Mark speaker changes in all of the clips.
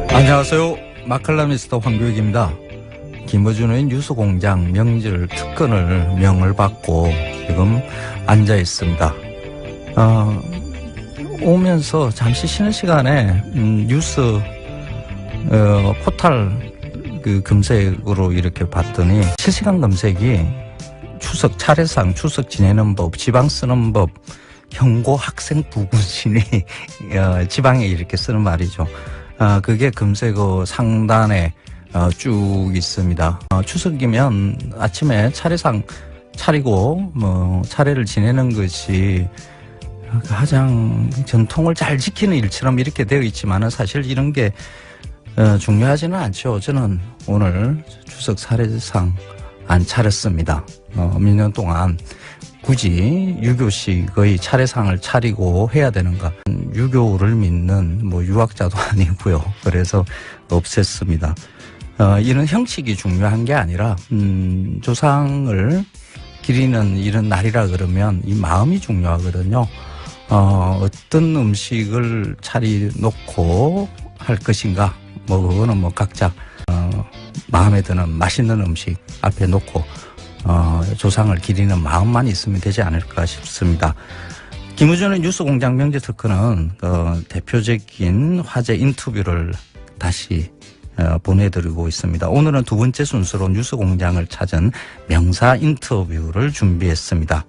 Speaker 1: 안녕하세요. 마칼라미스터 황교익입니다. 김어준의 뉴스공장 명절 특근을 명을 받고 지금 앉아 있습니다. 오면서 잠시 쉬는 시간에 뉴스 포탈 그 검색으로 이렇게 봤더니 실시간 검색이 추석 차례상, 추석 지내는 법, 지방 쓰는 법, 현고 학생 부군신이 지방에 이렇게 쓰는 말이죠. 그게 검색어 상단에 쭉 있습니다. 추석이면 아침에 차례상 차리고 차례를 지내는 것이 가장 전통을 잘 지키는 일처럼 이렇게 되어 있지만은 사실 이런 게 중요하지는 않죠. 저는 오늘 추석 차례상 안 차렸습니다. 몇 년 동안 굳이 유교식의 차례상을 차리고 해야 되는가? 유교를 믿는 유학자도 아니고요. 그래서 없앴습니다. 이런 형식이 중요한 게 아니라 조상을 기리는 이런 날이라 그러면 이 마음이 중요하거든요. 어떤 음식을 차려놓고 할 것인가? 그거는 각자 마음에 드는 맛있는 음식 앞에 놓고 조상을 기리는 마음만 있으면 되지 않을까 싶습니다. 김어준의 뉴스공장 명절 특근은 대표적인 화제 인터뷰를 다시 보내드리고 있습니다. 오늘은 두 번째 순서로 뉴스공장을 찾은 명사 인터뷰를 준비했습니다.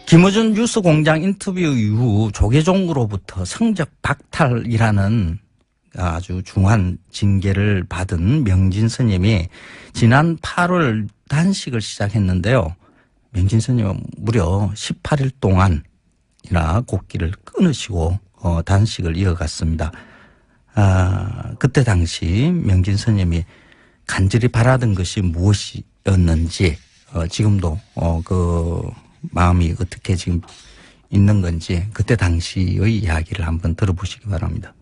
Speaker 1: 김어준 뉴스공장 인터뷰 이후 조계종으로부터 성적 박탈이라는 아주 중한 징계를 받은 명진 스님이 지난 8월 단식을 시작했는데요. 명진 스님은 무려 18일 동안이나 곡기를 끊으시고 단식을 이어갔습니다. 그때 당시 명진 스님이 간절히 바라던 것이 무엇이었는지 지금도 그 마음이 어떻게 지금 있는 건지 그때 당시의 이야기를 한번 들어보시기 바랍니다.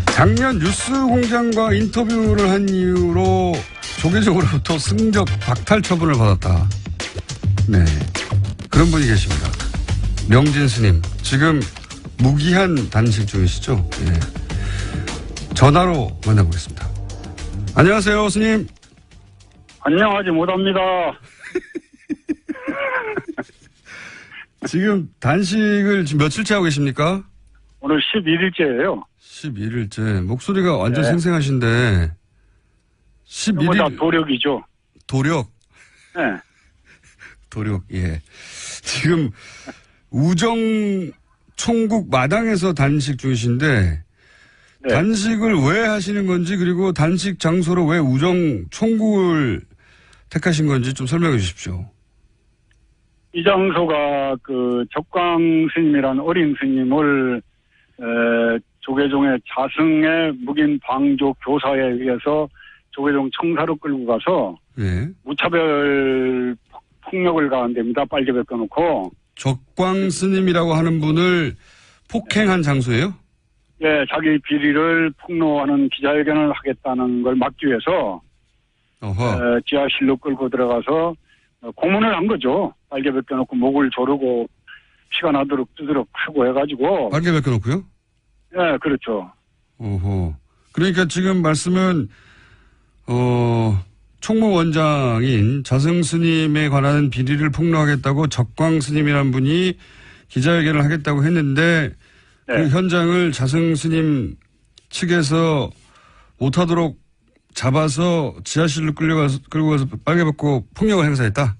Speaker 2: 작년 뉴스공장과 인터뷰를 한 이유로 조계종으로부터 성적 박탈 처분을 받았다. 네, 그런 분이 계십니다. 명진 스님, 지금 무기한 단식 중이시죠? 네. 전화로 만나보겠습니다. 안녕하세요, 스님.
Speaker 3: 안녕하지 못합니다.
Speaker 2: 지금 단식을 지금 며칠째 하고 계십니까?
Speaker 3: 오늘 11일째예요.
Speaker 2: 11일째. 목소리가 완전
Speaker 3: 네.
Speaker 2: 생생하신데 11일.
Speaker 3: 다 도력이죠.
Speaker 2: 도력?
Speaker 3: 네.
Speaker 2: 도력, 예. 지금 우정 총국 마당에서 단식 중이신데
Speaker 3: 네.
Speaker 2: 단식을 왜 하시는 건지 그리고 단식 장소로 왜 우정 총국을 택하신 건지 좀 설명해 주십시오.
Speaker 3: 이 장소가 그 적광 스님이라는 어린 스님을 조계종의 자승의 묵인 방조 교사에 의해서 조계종 청사로 끌고 가서
Speaker 2: 예.
Speaker 3: 무차별 폭력을 가한 데입니다. 빨개 벗겨놓고.
Speaker 2: 적광 스님이라고 하는 분을 폭행한 장소예요?
Speaker 3: 예, 자기 비리를 폭로하는 기자회견을 하겠다는 걸 막기 위해서 지하실로 끌고 들어가서 고문을 한 거죠. 빨개 벗겨놓고 목을 조르고 피가 나도록 뜨도록 하고 해가지고.
Speaker 2: 빨개 벗겨놓고요?
Speaker 3: 예, 그렇죠.
Speaker 2: 오호. 그러니까 지금 말씀은 총무원장인 자승 스님에 관한 비리를 폭로하겠다고 적광 스님이라는 분이 기자회견을 하겠다고 했는데
Speaker 3: 네.
Speaker 2: 그 현장을 자승 스님 측에서 못하도록 잡아서 지하실로 끌고 가서 빨개 벗고 폭력을 행사했다?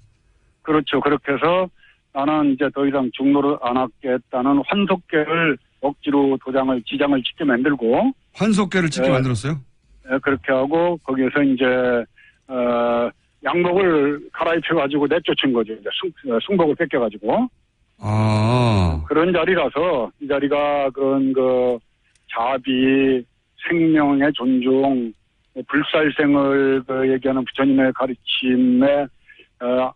Speaker 3: 그렇죠. 그렇게 해서 나는 이제 더 이상 중노를 안 하겠다는 환속계를 억지로 지장을 짓게 만들고.
Speaker 2: 환속계를 짓게 만들었어요?
Speaker 3: 네, 그렇게 하고 거기에서 이제 양복을 갈아입혀가지고 내쫓은 거죠. 이제 승복을 뺏겨가지고. 그런 자리라서 이 자리가 그런 자비, 생명의 존중, 불살생을 얘기하는 부처님의 가르침에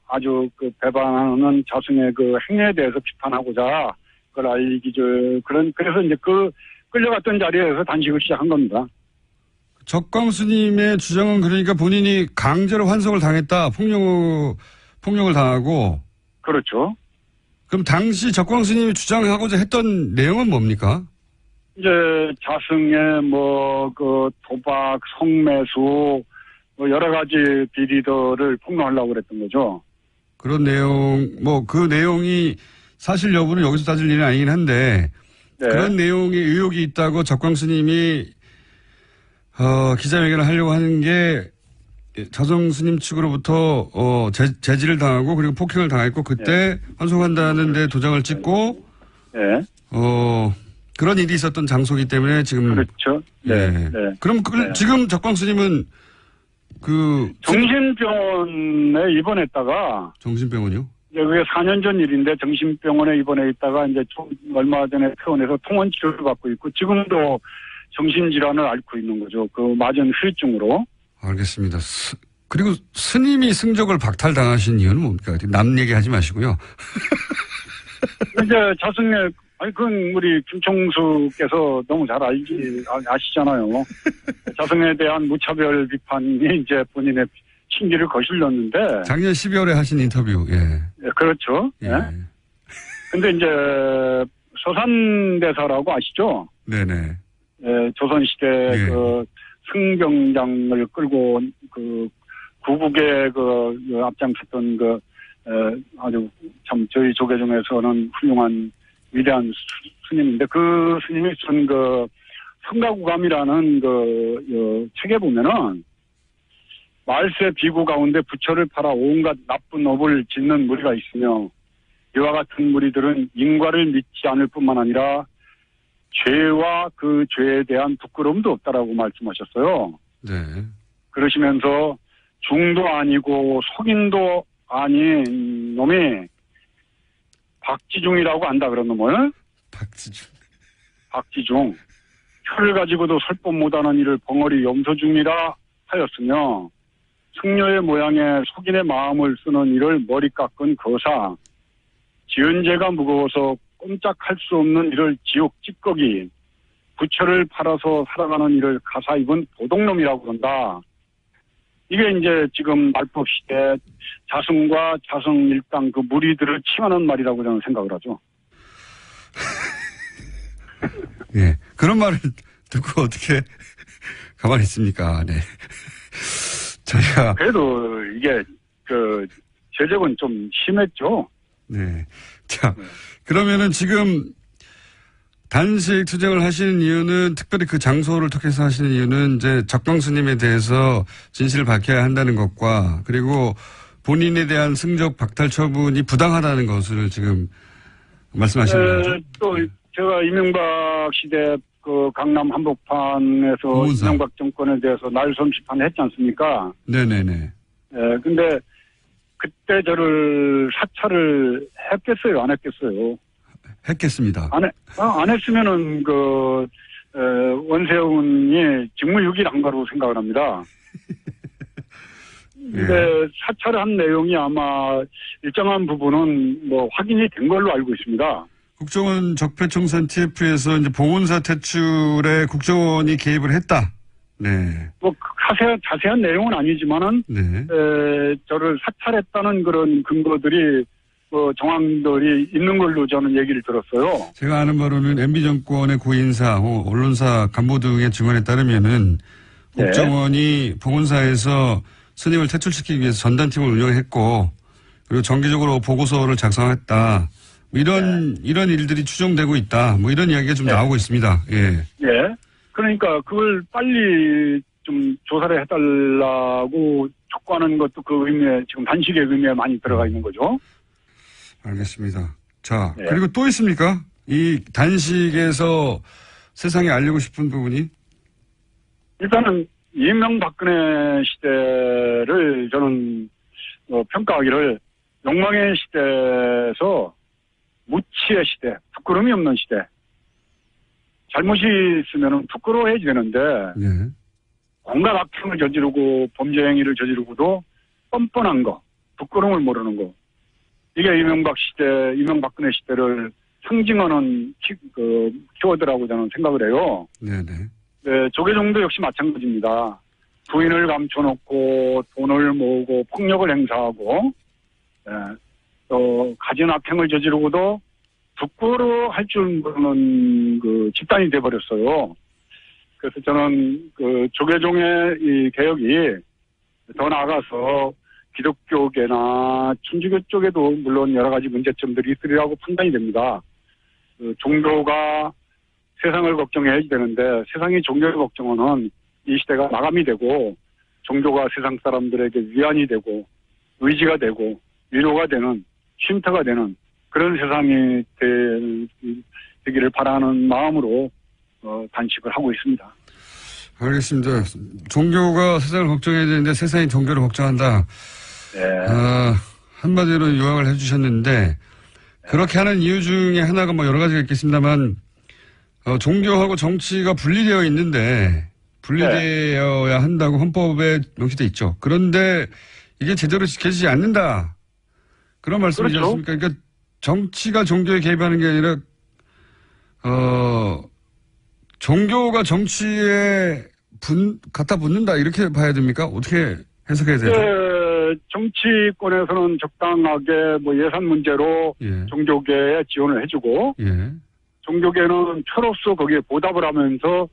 Speaker 3: 아주 배반하는 자승의 행위에 대해서 비판하고자 그걸 알리기죠. 그래서 이제 끌려갔던 자리에서 단식을 시작한 겁니다.
Speaker 2: 적광수님의 주장은 그러니까 본인이 강제로 환송을 당했다. 폭력을 당하고.
Speaker 3: 그렇죠.
Speaker 2: 그럼 당시 적광수님이 주장하고자 했던 내용은 뭡니까?
Speaker 3: 이제 자승의 도박, 성매수 여러 가지 비리들을 폭로하려고 그랬던 거죠.
Speaker 2: 그런 내용, 그 내용이 사실 여부는 여기서 따질 일은 아니긴 한데, 네. 그런 내용에 의혹이 있다고 적광스님이, 기자회견을 하려고 하는 게, 자성스님 측으로부터, 제지를 당하고, 그리고 폭행을 당했고, 그때 환송한다는 데 도장을 찍고, 네. 그런 일이 있었던 장소이기 때문에 지금.
Speaker 3: 그렇죠. 네. 네.
Speaker 2: 그럼
Speaker 3: 네.
Speaker 2: 지금 적광스님은
Speaker 3: 정신병원에 입원했다가.
Speaker 2: 정신병원이요?
Speaker 3: 그게 4년 전 일인데 정신병원에 입원해 있다가 이제 얼마 전에 퇴원해서 통원 치료를 받고 있고 지금도 정신질환을 앓고 있는 거죠. 그 맞은 후유증으로. 알겠습니다.
Speaker 2: 그리고 스님이 승적을 박탈당하신 이유는 뭡니까? 남 얘기하지 마시고요.
Speaker 3: 이제 자승의 그건 우리 김총수께서 너무 잘 아시잖아요. 자승에 대한 무차별 비판이 이제 본인의 신기를 거슬렸는데.
Speaker 2: 작년 12월에 하신 인터뷰, 예.
Speaker 3: 예, 그렇죠. 예. 근데 이제 서산대사라고 아시죠?
Speaker 2: 네네.
Speaker 3: 예, 조선시대 예. 승병장을 끌고 구국에 앞장섰던 아주 참 저희 조계 중에서는 훌륭한 위대한 스님인데 그 스님이 쓴 성가구감이라는 책에 보면은 말세 비구 가운데 부처를 팔아 온갖 나쁜 업을 짓는 무리가 있으며 이와 같은 무리들은 인과를 믿지 않을 뿐만 아니라 죄와 그 죄에 대한 부끄러움도 없다라고 말씀하셨어요.
Speaker 2: 네.
Speaker 3: 그러시면서 중도 아니고 속인도 아닌 놈이 박지중이라고 안다 그런 놈을. 박지중. 혀를 가지고도 설법 못하는 이를 벙어리 염소중이라 하였으며 승려의 모양에 속인의 마음을 쓰는 이를 머리 깎은 거사. 지은 죄가 무거워서 꼼짝할 수 없는 이를 지옥 찌꺼기. 부처를 팔아서 살아가는 이를 가사 입은 도둑놈이라고 그런다. 이게 이제 지금 말법 시대 자승과 자승 일당 그 무리들을 칭하는 말이라고 저는 생각을 하죠.
Speaker 2: 예. 그런 말을 듣고 어떻게 가만히 있습니까? 네. 저희가.
Speaker 3: 그래도 이게 제적은 좀 심했죠.
Speaker 2: 네. 자, 그러면은 지금 단식 투쟁을 하시는 이유는 특별히 그 장소를 택해서 하시는 이유는 이제 적광스님에 대해서 진실을 밝혀야 한다는 것과 그리고 본인에 대한 승적 박탈 처분이 부당하다는 것을 지금 말씀하시는 거죠.
Speaker 3: 또 제가 이명박 시대 강남 한복판에서
Speaker 2: 보문사.
Speaker 3: 이명박 정권에 대해서 날선 비판을 했지 않습니까?
Speaker 2: 네네네.
Speaker 3: 근데 그때 저를 사찰을 했겠어요, 안 했겠어요?
Speaker 2: 했겠습니다.
Speaker 3: 안 했으면은 원세훈이 직무유기를 한 거라고 생각을 합니다. 근데 예. 사찰을 한 내용이 아마 일정한 부분은 확인이 된 걸로 알고 있습니다.
Speaker 2: 국정원 적폐청산 TF에서 이제 보훈사 퇴출에 국정원이 개입을 했다. 네.
Speaker 3: 자세한 내용은 아니지만은,
Speaker 2: 네.
Speaker 3: 저를 사찰했다는 그런 근거들이, 정황들이 있는 걸로 저는 얘기를 들었어요.
Speaker 2: 제가 아는 바로는 MB 정권의 고인사, 언론사 간부 등의 증언에 따르면은 네. 국정원이 보훈사에서 스님을 퇴출시키기 위해서 전단팀을 운영했고, 그리고 정기적으로 보고서를 작성했다. 이런 일들이 추정되고 있다. 이런 이야기가 좀 나오고 있습니다. 예.
Speaker 3: 예. 그러니까 그걸 빨리 좀 조사를 해달라고 촉구하는 것도 그 의미에 지금 단식의 의미에 많이 들어가 있는 거죠.
Speaker 2: 알겠습니다. 자, 네. 그리고 또 있습니까? 이 단식에서 세상에 알리고 싶은 부분이? 일단은
Speaker 3: 이명박근혜 시대를 저는 평가하기를 욕망의 시대에서 무치의 시대, 부끄러움이 없는 시대. 잘못이 있으면 부끄러워해야 되는데
Speaker 2: 네.
Speaker 3: 온갖 악행을 저지르고 범죄 행위를 저지르고도 뻔뻔한 거, 부끄러움을 모르는 거. 이게 이명박근혜 시대를 상징하는 키워드라고 저는 생각을 해요.
Speaker 2: 네네.
Speaker 3: 네, 조계종도 역시 마찬가지입니다. 부인을 감춰놓고 돈을 모으고 폭력을 행사하고 또 가진 악행을 저지르고도 부끄러워할 줄 모르는 그 집단이 돼버렸어요. 그래서 저는 그 조계종의 이 개혁이 더 나아가서 기독교계나 천주교 쪽에도 물론 여러 가지 문제점들이 있으리라고 판단이 됩니다. 그 종교가 세상을 걱정해야지 되는데 세상이 종교를 걱정하는 이 시대가 마감이 되고 종교가 세상 사람들에게 위안이 되고 의지가 되고 위로가 되는 쉼터가 되는 그런 세상이 되기를 바라는 마음으로 단식을 하고 있습니다.
Speaker 2: 알겠습니다. 종교가 세상을 걱정해야 되는데 세상이 종교를 걱정한다.
Speaker 3: 네.
Speaker 2: 한마디로 요약을 해주셨는데 그렇게 하는 이유 중에 하나가 뭐 여러 가지가 있겠습니다만 종교하고 정치가 분리되어 있는데 분리되어야 한다고 헌법에 명시되어 있죠. 그런데 이게 제대로 지켜지지 않는다. 그런 말씀이지
Speaker 3: 그렇죠.
Speaker 2: 않습니까? 그러니까 정치가 종교에 개입하는 게 아니라 종교가 정치에 갖다 붙는다 이렇게 봐야 됩니까? 어떻게 해석해야 되죠?
Speaker 3: 정치권에서는 적당하게 뭐 예산 문제로
Speaker 2: 예.
Speaker 3: 종교계에 지원을 해주고
Speaker 2: 예.
Speaker 3: 종교계는 표로서 거기에 보답을 하면서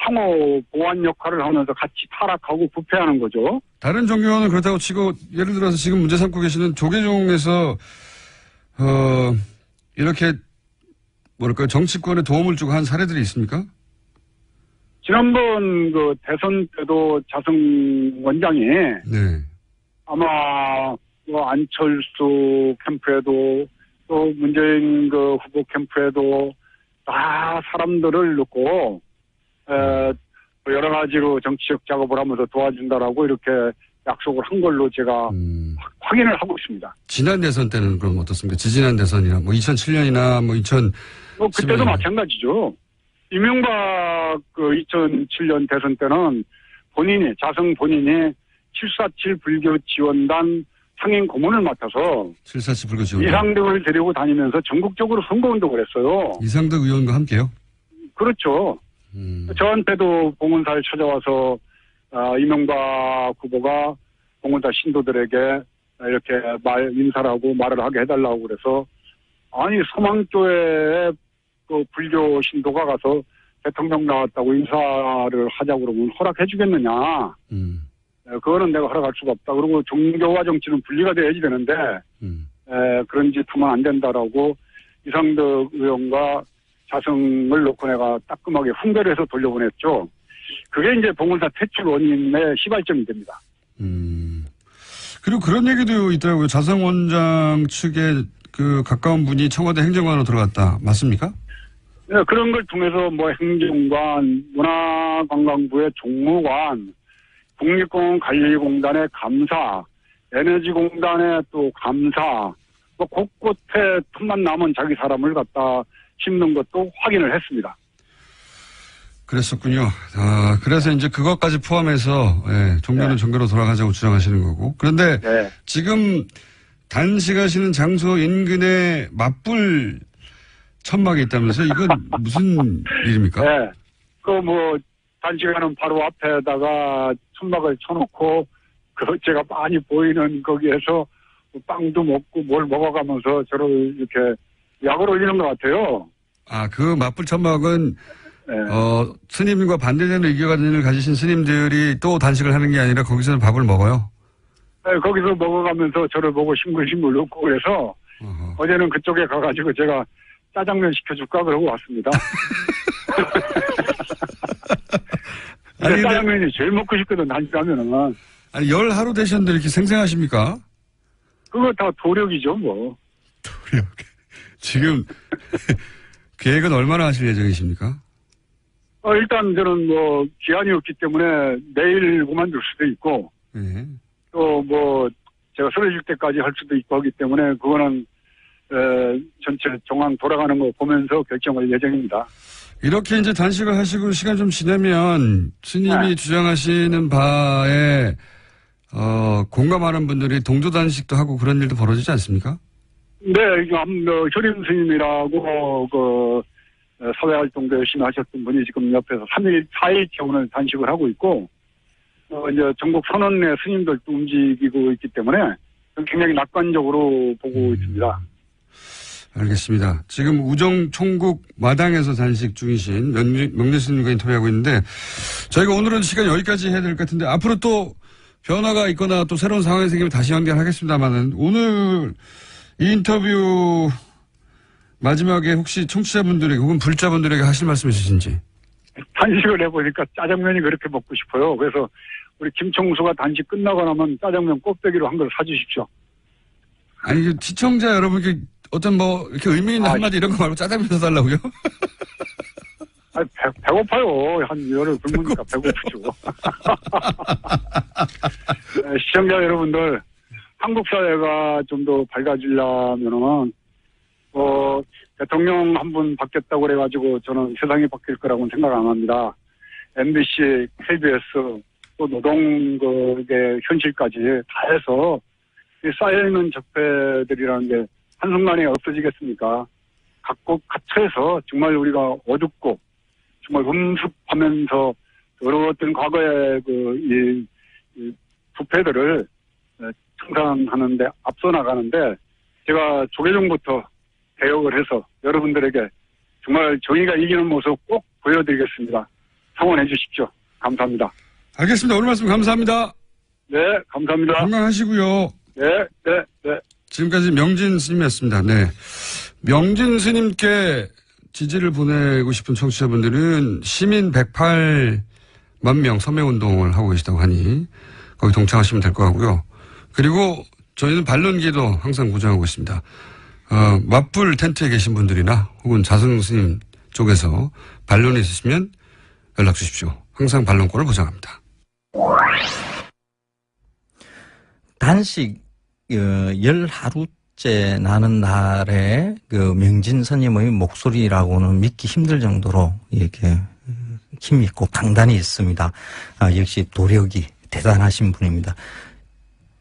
Speaker 3: 상호 보완 역할을 하면서 같이 타락하고 부패하는 거죠.
Speaker 2: 다른 종교는 그렇다고 치고 예를 들어서 지금 문제 삼고 계시는 조계종에서 이렇게 뭐랄까요 정치권에 도움을 주고 한 사례들이 있습니까?
Speaker 3: 지난번 그 대선 때도 자승 원장이
Speaker 2: 네.
Speaker 3: 아마 뭐 안철수 캠프에도 또 문재인 그 후보 캠프에도 다 사람들을 넣고 여러 가지로 정치적 작업을 하면서 도와준다라고 이렇게 약속을 한 걸로 제가 확인을 하고 있습니다.
Speaker 2: 지난 대선 때는 그럼 어떻습니까? 지지난 대선이나 뭐 2007년이나 뭐 2000.
Speaker 3: 뭐 그때도 마찬가지죠. 이명박 그 2007년 대선 때는 자승 본인이 747 불교 지원단 상임 고문을 맡아서
Speaker 2: 747 불교 지원단.
Speaker 3: 이상득을 데리고 다니면서 전국적으로 선거운동을 했어요.
Speaker 2: 이상득 의원과 함께요?
Speaker 3: 그렇죠. 저한테도 봉은사를 찾아와서 이명박 후보가 봉은사 신도들에게 이렇게 인사를 하고 말을 하게 해달라고 그래서 아니 서망교회에 그 불교 신도가 가서 대통령 나왔다고 인사를 하자고 그러면 허락해 주겠느냐. 그거는 내가 허락할 수가 없다. 그리고 종교와 정치는 분리가 돼야지 되는데 그런 짓 하면 안 된다라고 이상득 의원과 자승을 놓고 내가 따끔하게 훈계를 해서 돌려보냈죠. 그게 이제 봉은사 퇴출 원인의 시발점이 됩니다.
Speaker 2: 그리고 그런 얘기도 있더라고요. 자승 원장 측에 그 가까운 분이 청와대 행정관으로 들어갔다. 맞습니까?
Speaker 3: 네, 그런 걸 통해서 뭐 행정관, 문화관광부의 종무관, 국립공원관리공단의 감사, 에너지공단의 또 감사, 뭐 곳곳에 틈만 남은 자기 사람을 갖다 심는 것도 확인을 했습니다.
Speaker 2: 그랬었군요. 그래서 이제 그것까지 포함해서 종교는 종교로 돌아가자고 주장하시는 거고. 그런데 지금 단식하시는 장소 인근에 맞불 천막이 있다면서 이건 무슨 일입니까?
Speaker 3: 네. 그 뭐 단식하는 바로 앞에다가 천막을 쳐놓고 제가 많이 보이는 거기에서 빵도 먹고 뭘 먹어가면서 저를 이렇게 약을 올리는 것 같아요.
Speaker 2: 그 맞불 천막은 스님과 반대되는 의견을 가지신 스님들이 또 단식을 하는 게 아니라 거기서는 밥을 먹어요?
Speaker 3: 네, 거기서 먹어가면서 저를 보고 싱글싱글 웃고 그래서 어제는 그쪽에 가가지고 제가 짜장면 시켜줄까 그러고 왔습니다. 아니, 짜장면이 제일 먹고 싶거든, 단식하면은.
Speaker 2: 아니, 열 하루 되셨는데 이렇게 생생하십니까?
Speaker 3: 그거 다 도력이죠, 뭐.
Speaker 2: 도력. 지금 계획은 얼마나 하실 예정이십니까?
Speaker 3: 일단 저는 뭐 기한이 없기 때문에 내일 그만둘 수도 있고 또 뭐 제가 쓰러질 때까지 할 수도 있고 하기 때문에 그거는 전체 정황 돌아가는 거 보면서 결정할 예정입니다.
Speaker 2: 이렇게 이제 단식을 하시고 시간 좀 지나면 스님이 주장하시는 바에 공감하는 분들이 동조 단식도 하고 그런 일도 벌어지지 않습니까?
Speaker 3: 네, 효림 스님이라고 사회활동도 열심히 하셨던 분이 지금 옆에서 4일째 오늘 단식을 하고 있고, 이제 전국 선언내 스님들도 움직이고 있기 때문에 굉장히 낙관적으로 보고 있습니다.
Speaker 2: 알겠습니다. 지금 우정 총국 마당에서 단식 중이신 명진 스님과 인터뷰하고 있는데 저희가 오늘은 시간 여기까지 해야 될 것 같은데 앞으로 또 변화가 있거나 또 새로운 상황이 생기면 다시 연결하겠습니다만은 오늘 이 인터뷰 마지막에 혹시 청취자분들에게 혹은 불자분들에게 하실 말씀 있으신지?
Speaker 3: 단식을 해보니까 짜장면이 그렇게 먹고 싶어요. 그래서 우리 김총수가 단식 끝나고 나면 짜장면 꼭대기로 한 걸 사주십시오.
Speaker 2: 아니, 시청자 여러분께 어떤 뭐 이렇게 의미 있는 한마디 이런 거 말고 짜장면 사달라고요?
Speaker 3: 아니, 배고파요. 한 열흘 굶으니까 배고프죠. 시청자 여러분들, 한국 사회가 좀 더 밝아지려면은, 대통령 한 분 바뀌었다고 그래가지고 저는 세상이 바뀔 거라고는 생각 안 합니다. MBC, KBS, 또 노동의 현실까지 다 해서 쌓여있는 적폐들이라는 게 한순간에 없어지겠습니까? 각국 각처에서 정말 우리가 어둡고 정말 음습하면서 여러 어떤 과거의 이 부패들을 청산하는데 앞서 나가는데 제가 조계종부터 개혁을 해서 여러분들에게 정말 정의가 이기는 모습 꼭 보여드리겠습니다. 성원해 주십시오. 감사합니다.
Speaker 2: 알겠습니다. 오늘 말씀 감사합니다.
Speaker 3: 네, 감사합니다.
Speaker 2: 건강하시고요.
Speaker 3: 네.
Speaker 2: 지금까지 명진 스님이었습니다. 네. 명진 스님께 지지를 보내고 싶은 청취자분들은 시민 108만 명 서명운동을 하고 계시다고 하니 거기 동참하시면 될 것 같고요. 그리고 저희는 반론기도 항상 구정하고 있습니다. 맞불 텐트에 계신 분들이나 혹은 자승 스님 쪽에서 반론이 있으시면 연락 주십시오. 항상 반론권을 보장합니다.
Speaker 1: 단식 10하루째 나는 날에 명진 스님의 목소리라고는 믿기 힘들 정도로 이렇게 힘이 있고 강단이 있습니다. 역시 도력이 대단하신 분입니다.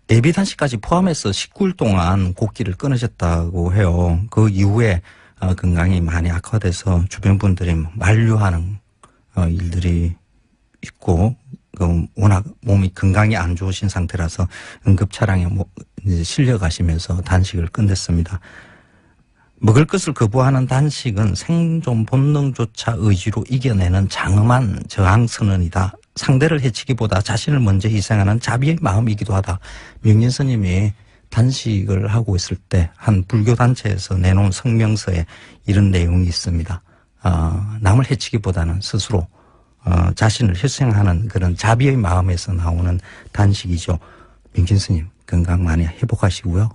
Speaker 1: 예비 단식까지 포함해서 19일 동안 곡기를 끊으셨다고 해요. 그 이후에 건강이 많이 악화돼서 주변 분들이 만류하는 일들이 있고 워낙 몸이 건강이 안 좋으신 상태라서 응급차량에 실려가시면서 단식을 끝냈습니다. 먹을 것을 거부하는 단식은 생존 본능조차 의지로 이겨내는 장엄한 저항선언이다. 상대를 해치기보다 자신을 먼저 희생하는 자비의 마음이기도 하다. 명진 스님이 단식을 하고 있을 때 한 불교단체에서 내놓은 성명서에 이런 내용이 있습니다. 남을 해치기보다는 스스로 자신을 희생하는 그런 자비의 마음에서 나오는 단식이죠. 명진 스님 건강 많이 회복하시고요.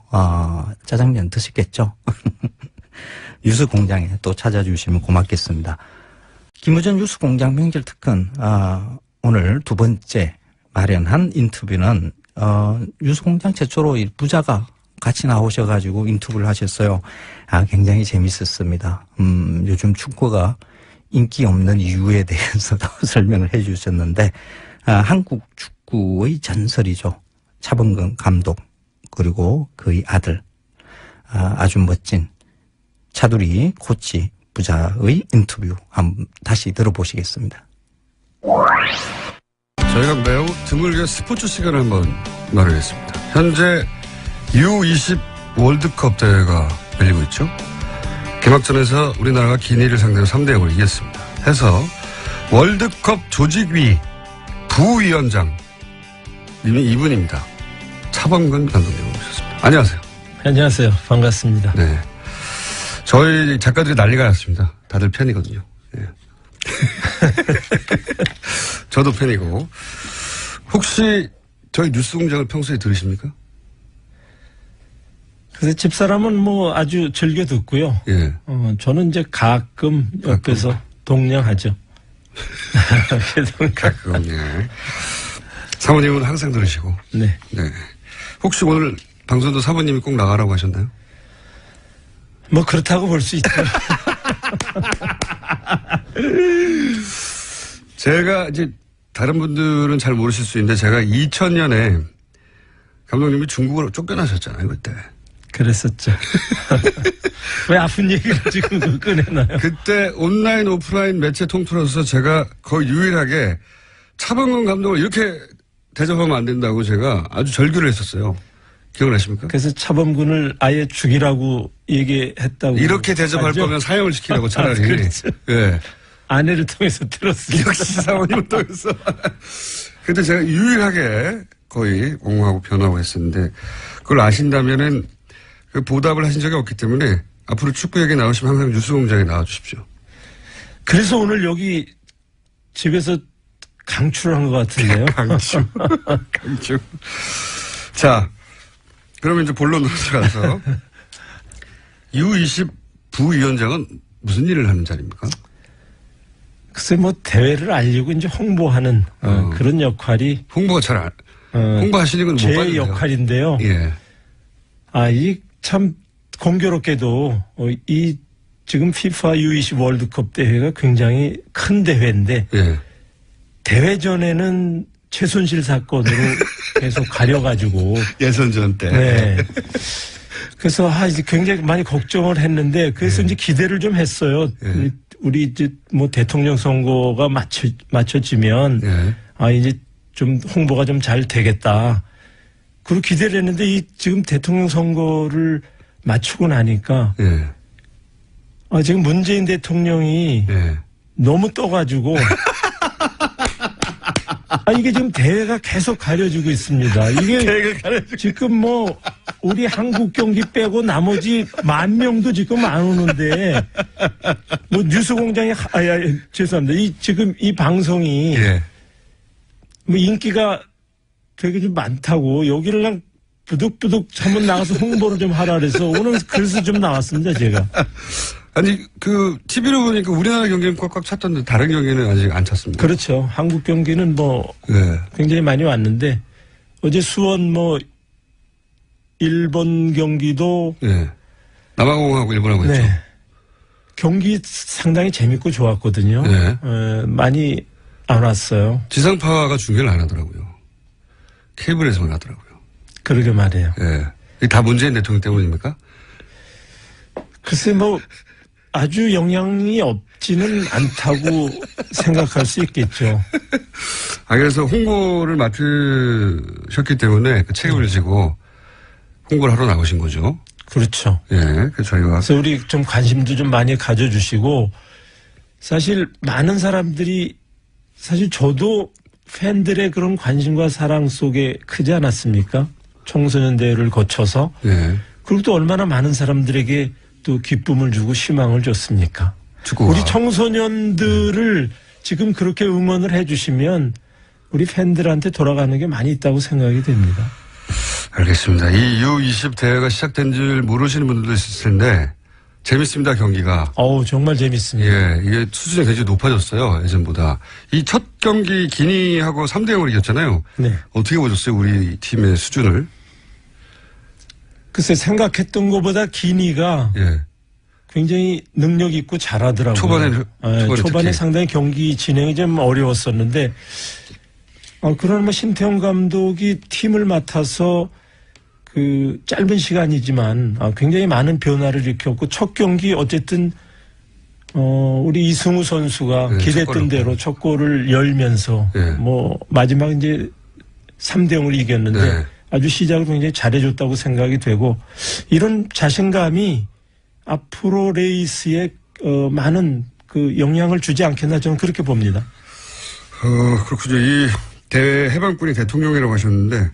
Speaker 1: 짜장면 드시겠죠? 유수공장에 또 찾아주시면 고맙겠습니다. 김우전 유수공장 명절특근 오늘 두 번째 마련한 인터뷰는 유수공장 최초로 부자가 같이 나오셔가지고 인터뷰를 하셨어요. 굉장히 재밌었습니다. 요즘 축구가 인기 없는 이유에 대해서도 설명을 해 주셨는데 한국 축구의 전설이죠. 차범근 감독 그리고 그의 아들 아주 멋진 차두리 코치 부자의 인터뷰 한번 다시 들어보시겠습니다.
Speaker 2: 저희가 매우 드물게 스포츠 시간을 한번 마련했습니다. 현재 U20 월드컵 대회가 열리고 있죠. 개막전에서 우리나라가 기니를 상대로 3대0으로 이겼습니다. 해서 월드컵 조직위 부위원장 이분입니다. 차범근 감독님 오셨습니다. 안녕하세요.
Speaker 4: 안녕하세요. 반갑습니다.
Speaker 2: 네. 저희 작가들이 난리가 났습니다. 다들 팬이거든요. 네. 저도 팬이고. 혹시 저희 뉴스공장을 평소에 들으십니까?
Speaker 4: 그래서 집사람은 뭐 아주 즐겨 듣고요.
Speaker 2: 예.
Speaker 4: 저는 이제 가끔 옆에서 동냥하죠.
Speaker 2: 가끔, 예. 사모님은 항상 들으시고.
Speaker 4: 네.
Speaker 2: 네. 혹시 오늘 방송도 사모님이 꼭 나가라고 하셨나요?
Speaker 4: 뭐 그렇다고 볼 수 있죠.
Speaker 2: 제가 이제 다른 분들은 잘 모르실 수 있는데 제가 2000년에 감독님이 중국으로 쫓겨나셨잖아요, 그때.
Speaker 4: 그랬었죠. 왜 아픈 얘기를 지금 꺼내나요?
Speaker 2: 그때 온라인 오프라인 매체 통틀어서 제가 거의 유일하게 차범근 감독을 이렇게 대접하면 안 된다고 제가 아주 절규를 했었어요. 기억나십니까?
Speaker 4: 그래서 차범근을 아예 죽이라고 얘기했다고.
Speaker 2: 이렇게 대접할 거면 사형을 시키라고 차라리.
Speaker 4: 그렇죠.
Speaker 2: 예.
Speaker 4: 아내를 통해서 들었습니다.
Speaker 2: 역시 사모님을 통해서. 그때 제가 유일하게 거의 옹호하고 변하고 했었는데 그걸 아신다면은 그 보답을 하신 적이 없기 때문에 앞으로 축구 얘기 나오시면 항상 뉴스공장에 나와주십시오.
Speaker 4: 그래서 오늘 여기 집에서 강추를 한 것 같은데요.
Speaker 2: 강추. 강추. 자, 그러면 이제 본론으로 들어가서 U20 부위원장은 무슨 일을 하는 자리입니까?
Speaker 4: 글쎄 뭐 대회를 알리고 이제 홍보하는 그런 역할이
Speaker 2: 홍보가 잘 홍보하시는 건 못
Speaker 4: 제
Speaker 2: 봤는데요.
Speaker 4: 역할인데요.
Speaker 2: 예.
Speaker 4: 이 참 공교롭게도 이 지금 FIFA U20 월드컵 대회가 굉장히 큰 대회인데
Speaker 2: 예.
Speaker 4: 대회 전에는 최순실 사건으로 계속 가려가지고
Speaker 2: 예선전 때.
Speaker 4: 네. 그래서 이제 굉장히 많이 걱정을 했는데 그래서 이제 기대를 좀 했어요. 우리 이제 뭐 대통령 선거가 맞춰지면 이제 좀 홍보가 좀 잘 되겠다. 그리고 기대를 했는데 이 지금 대통령 선거를 맞추고 나니까 지금 문재인 대통령이 너무 떠가지고 이게 지금 대회가 계속 가려지고 있습니다. 이게 지금 뭐 우리 한국 경기 빼고 나머지 10,000명도 지금 안 오는데 뭐 뉴스공장이 죄송합니다. 지금 이 방송이 뭐 인기가 되게 좀 많다고 여기를 그냥 부득부득 한번 나가서 홍보를 좀 하라 그래서 오늘 그래서 좀 나왔습니다 제가.
Speaker 2: 아니 그 TV로 보니까 우리나라 경기는 꽉꽉 찼던데 다른 경기는 아직 안 찼습니다.
Speaker 4: 그렇죠. 한국 경기는 뭐 굉장히 많이 왔는데 어제 수원 뭐 일본 경기도
Speaker 2: 남아공하고 일본하고 했죠.
Speaker 4: 경기 상당히 재밌고 좋았거든요. 많이 안 왔어요.
Speaker 2: 지상파가 중계를 안 하더라고요. 케이블에서만 하더라고요.
Speaker 4: 그러게 말이에요.
Speaker 2: 이게 다 문재인 대통령 때문입니까?
Speaker 4: 글쎄 뭐 아주 영향이 없지는 않다고 생각할 수 있겠죠.
Speaker 2: 그래서 홍보를 맡으셨기 때문에 그 책임을 지고 홍보를 하러 나오신 거죠.
Speaker 4: 그렇죠.
Speaker 2: 그래서 저희가.
Speaker 4: 그래서 우리 좀 관심도 좀 많이 가져주시고 사실 많은 사람들이 사실 저도 팬들의 그런 관심과 사랑 속에 크지 않았습니까? 청소년 대회를 거쳐서. 그리고 또 얼마나 많은 사람들에게 또 기쁨을 주고 희망을 줬습니까? 우리 청소년들을 지금 그렇게 응원을 해 주시면 우리 팬들한테 돌아가는 게 많이 있다고 생각이 됩니다.
Speaker 2: 알겠습니다. 이 U20 대회가 시작된 줄 모르시는 분들도 있을 텐데 재밌습니다, 경기가.
Speaker 4: 정말 재밌습니다.
Speaker 2: 이게 수준이 굉장히 높아졌어요, 예전보다. 이 첫 경기 기니하고 3대0으로 이겼잖아요. 어떻게 보셨어요, 우리 팀의 수준을?
Speaker 4: 글쎄, 생각했던 것보다 기니가 굉장히 능력 있고 잘하더라고요. 초반에 상당히 경기 진행이 좀 어려웠었는데, 그런 신태용 감독이 팀을 맡아서 그 짧은 시간이지만 굉장히 많은 변화를 일으켰고 첫 경기 어쨌든 우리 이승우 선수가 기대했던 대로 첫 골을 열면서 뭐 마지막 이제 3대0으로 이겼는데 아주 시작을 굉장히 잘해줬다고 생각이 되고 이런 자신감이 앞으로 레이스에 많은 그 영향을 주지 않겠나 저는 그렇게 봅니다.
Speaker 2: 그렇군요. 이 대회 해방군이 대통령이라고 하셨는데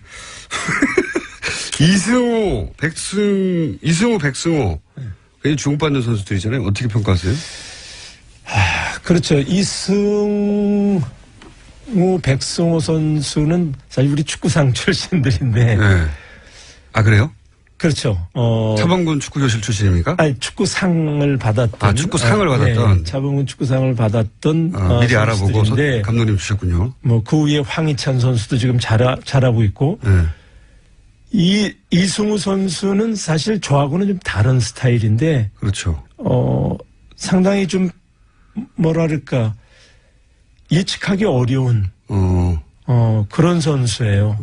Speaker 2: 이승우, 백승호 주목받는 선수들이잖아요. 어떻게 평가하세요?
Speaker 4: 그렇죠. 이승우, 백승호 선수는 사실 우리 축구상 출신들인데.
Speaker 2: 그래요?
Speaker 4: 그렇죠.
Speaker 2: 차범근 축구교실 출신입니까?
Speaker 4: 축구상을 받았던.
Speaker 2: 축구상을 받았던.
Speaker 4: 차범근 축구상을 받았던.
Speaker 2: 미리 알아보고 감독님 주셨군요.
Speaker 4: 뭐 그 위에 황희찬 선수도 지금 잘하고 있고. 이승우 선수는 사실 저하고는 좀 다른 스타일인데.
Speaker 2: 그렇죠.
Speaker 4: 상당히 좀 뭐랄까 예측하기 어려운 그런 선수예요.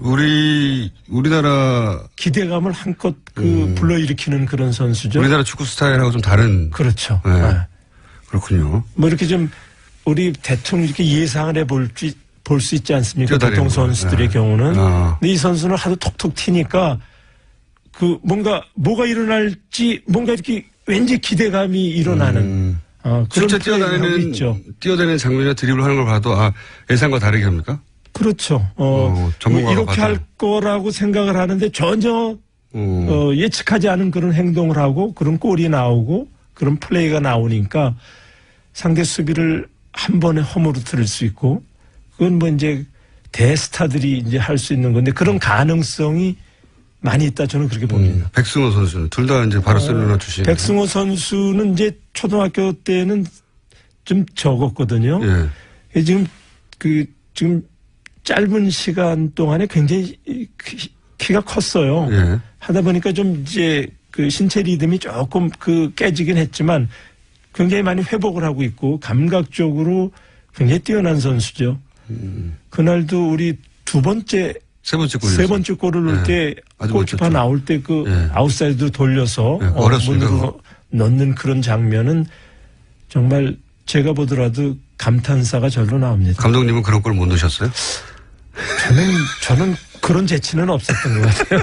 Speaker 2: 우리나라
Speaker 4: 기대감을 한껏 불러일으키는 그런 선수죠.
Speaker 2: 우리나라 축구 스타일하고 좀 다른.
Speaker 4: 그렇죠.
Speaker 2: 네. 네. 그렇군요.
Speaker 4: 뭐 이렇게 좀 우리 대충 이렇게 예상을 볼 수 있지 않습니까? 보통 선수들의 경우는. 근데 이 선수는 하도 톡톡 튀니까 뭐가 일어날지 뭔가 이렇게 왠지 기대감이 일어나는.
Speaker 2: 실제 뛰어다니는 장면이나 드리블 하는 걸 봐도 예상과 다르게 합니까?
Speaker 4: 그렇죠.
Speaker 2: 전문가가
Speaker 4: 이렇게 할 거라고 생각을 하는데 전혀 예측하지 않은 그런 행동을 하고 그런 골이 나오고 그런 플레이가 나오니까 상대 수비를 한 번에 허물어뜨릴 수 있고 그건 뭐 이제 대스타들이 이제 할 수 있는 건데 그런 가능성이 많이 있다 저는 그렇게 봅니다.
Speaker 2: 백승호 선수는 둘 다 이제 바르셀로나 출신.
Speaker 4: 백승호 선수는 이제 초등학교 때는 좀 적었거든요. 예. 지금 짧은 시간 동안에 굉장히 키가 컸어요. 예. 하다 보니까 좀 이제 신체 리듬이 조금 깨지긴 했지만 굉장히 많이 회복을 하고 있고 감각적으로 굉장히 뛰어난 선수죠. 그날도 우리 세 번째 골을 넣을 때 골키퍼 나올 때 아웃사이드로 돌려서 문으로 넣는 그런 장면은 정말 제가 보더라도 감탄사가 절로 나옵니다.
Speaker 2: 감독님은 그런 골 못 넣으셨어요?
Speaker 4: 저는 그런 재치는 없었던 것 같아요.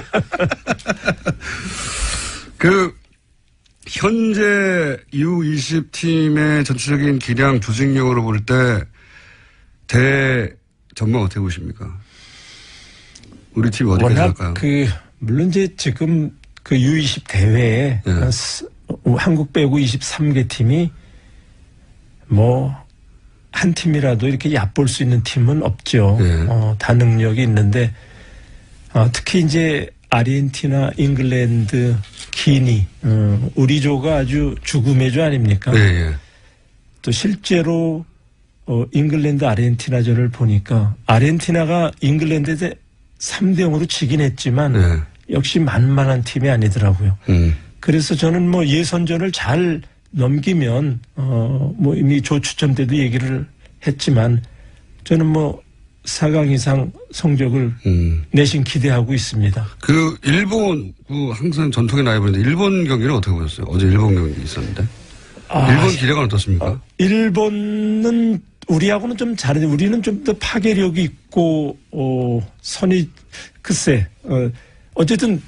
Speaker 2: 현재 U20 팀의 전체적인 기량 조직력으로 볼 때 전망 어떻게 보십니까? 우리 팀이 어디까지 갈까요?
Speaker 4: 물론 이제 지금 U20 대회에 한국 빼고 23개 팀이 한 팀이라도 이렇게 얕볼 수 있는 팀은 없죠. 다 능력이 있는데 특히 이제 아르헨티나, 잉글랜드, 기니, 우리 조가 아주 죽음의 조 아닙니까? 또 실제로 잉글랜드 아르헨티나전을 보니까 아르헨티나가 잉글랜드에 3대0으로 지긴 했지만 역시 만만한 팀이 아니더라고요. 그래서 저는 예선전을 잘 넘기면 이미 조 추첨 때도 얘기를 했지만 저는 4강 이상 성적을 내심 기대하고 있습니다.
Speaker 2: 일본 항상 전통의 라이벌인데 일본 경기는 어떻게 보셨어요? 어제 일본 경기 있었는데. 일본 기량은 어떻습니까?
Speaker 4: 일본은 우리하고는 좀 다른데 우리는 좀 더 파괴력이 있고 선이 글쎄 어쨌든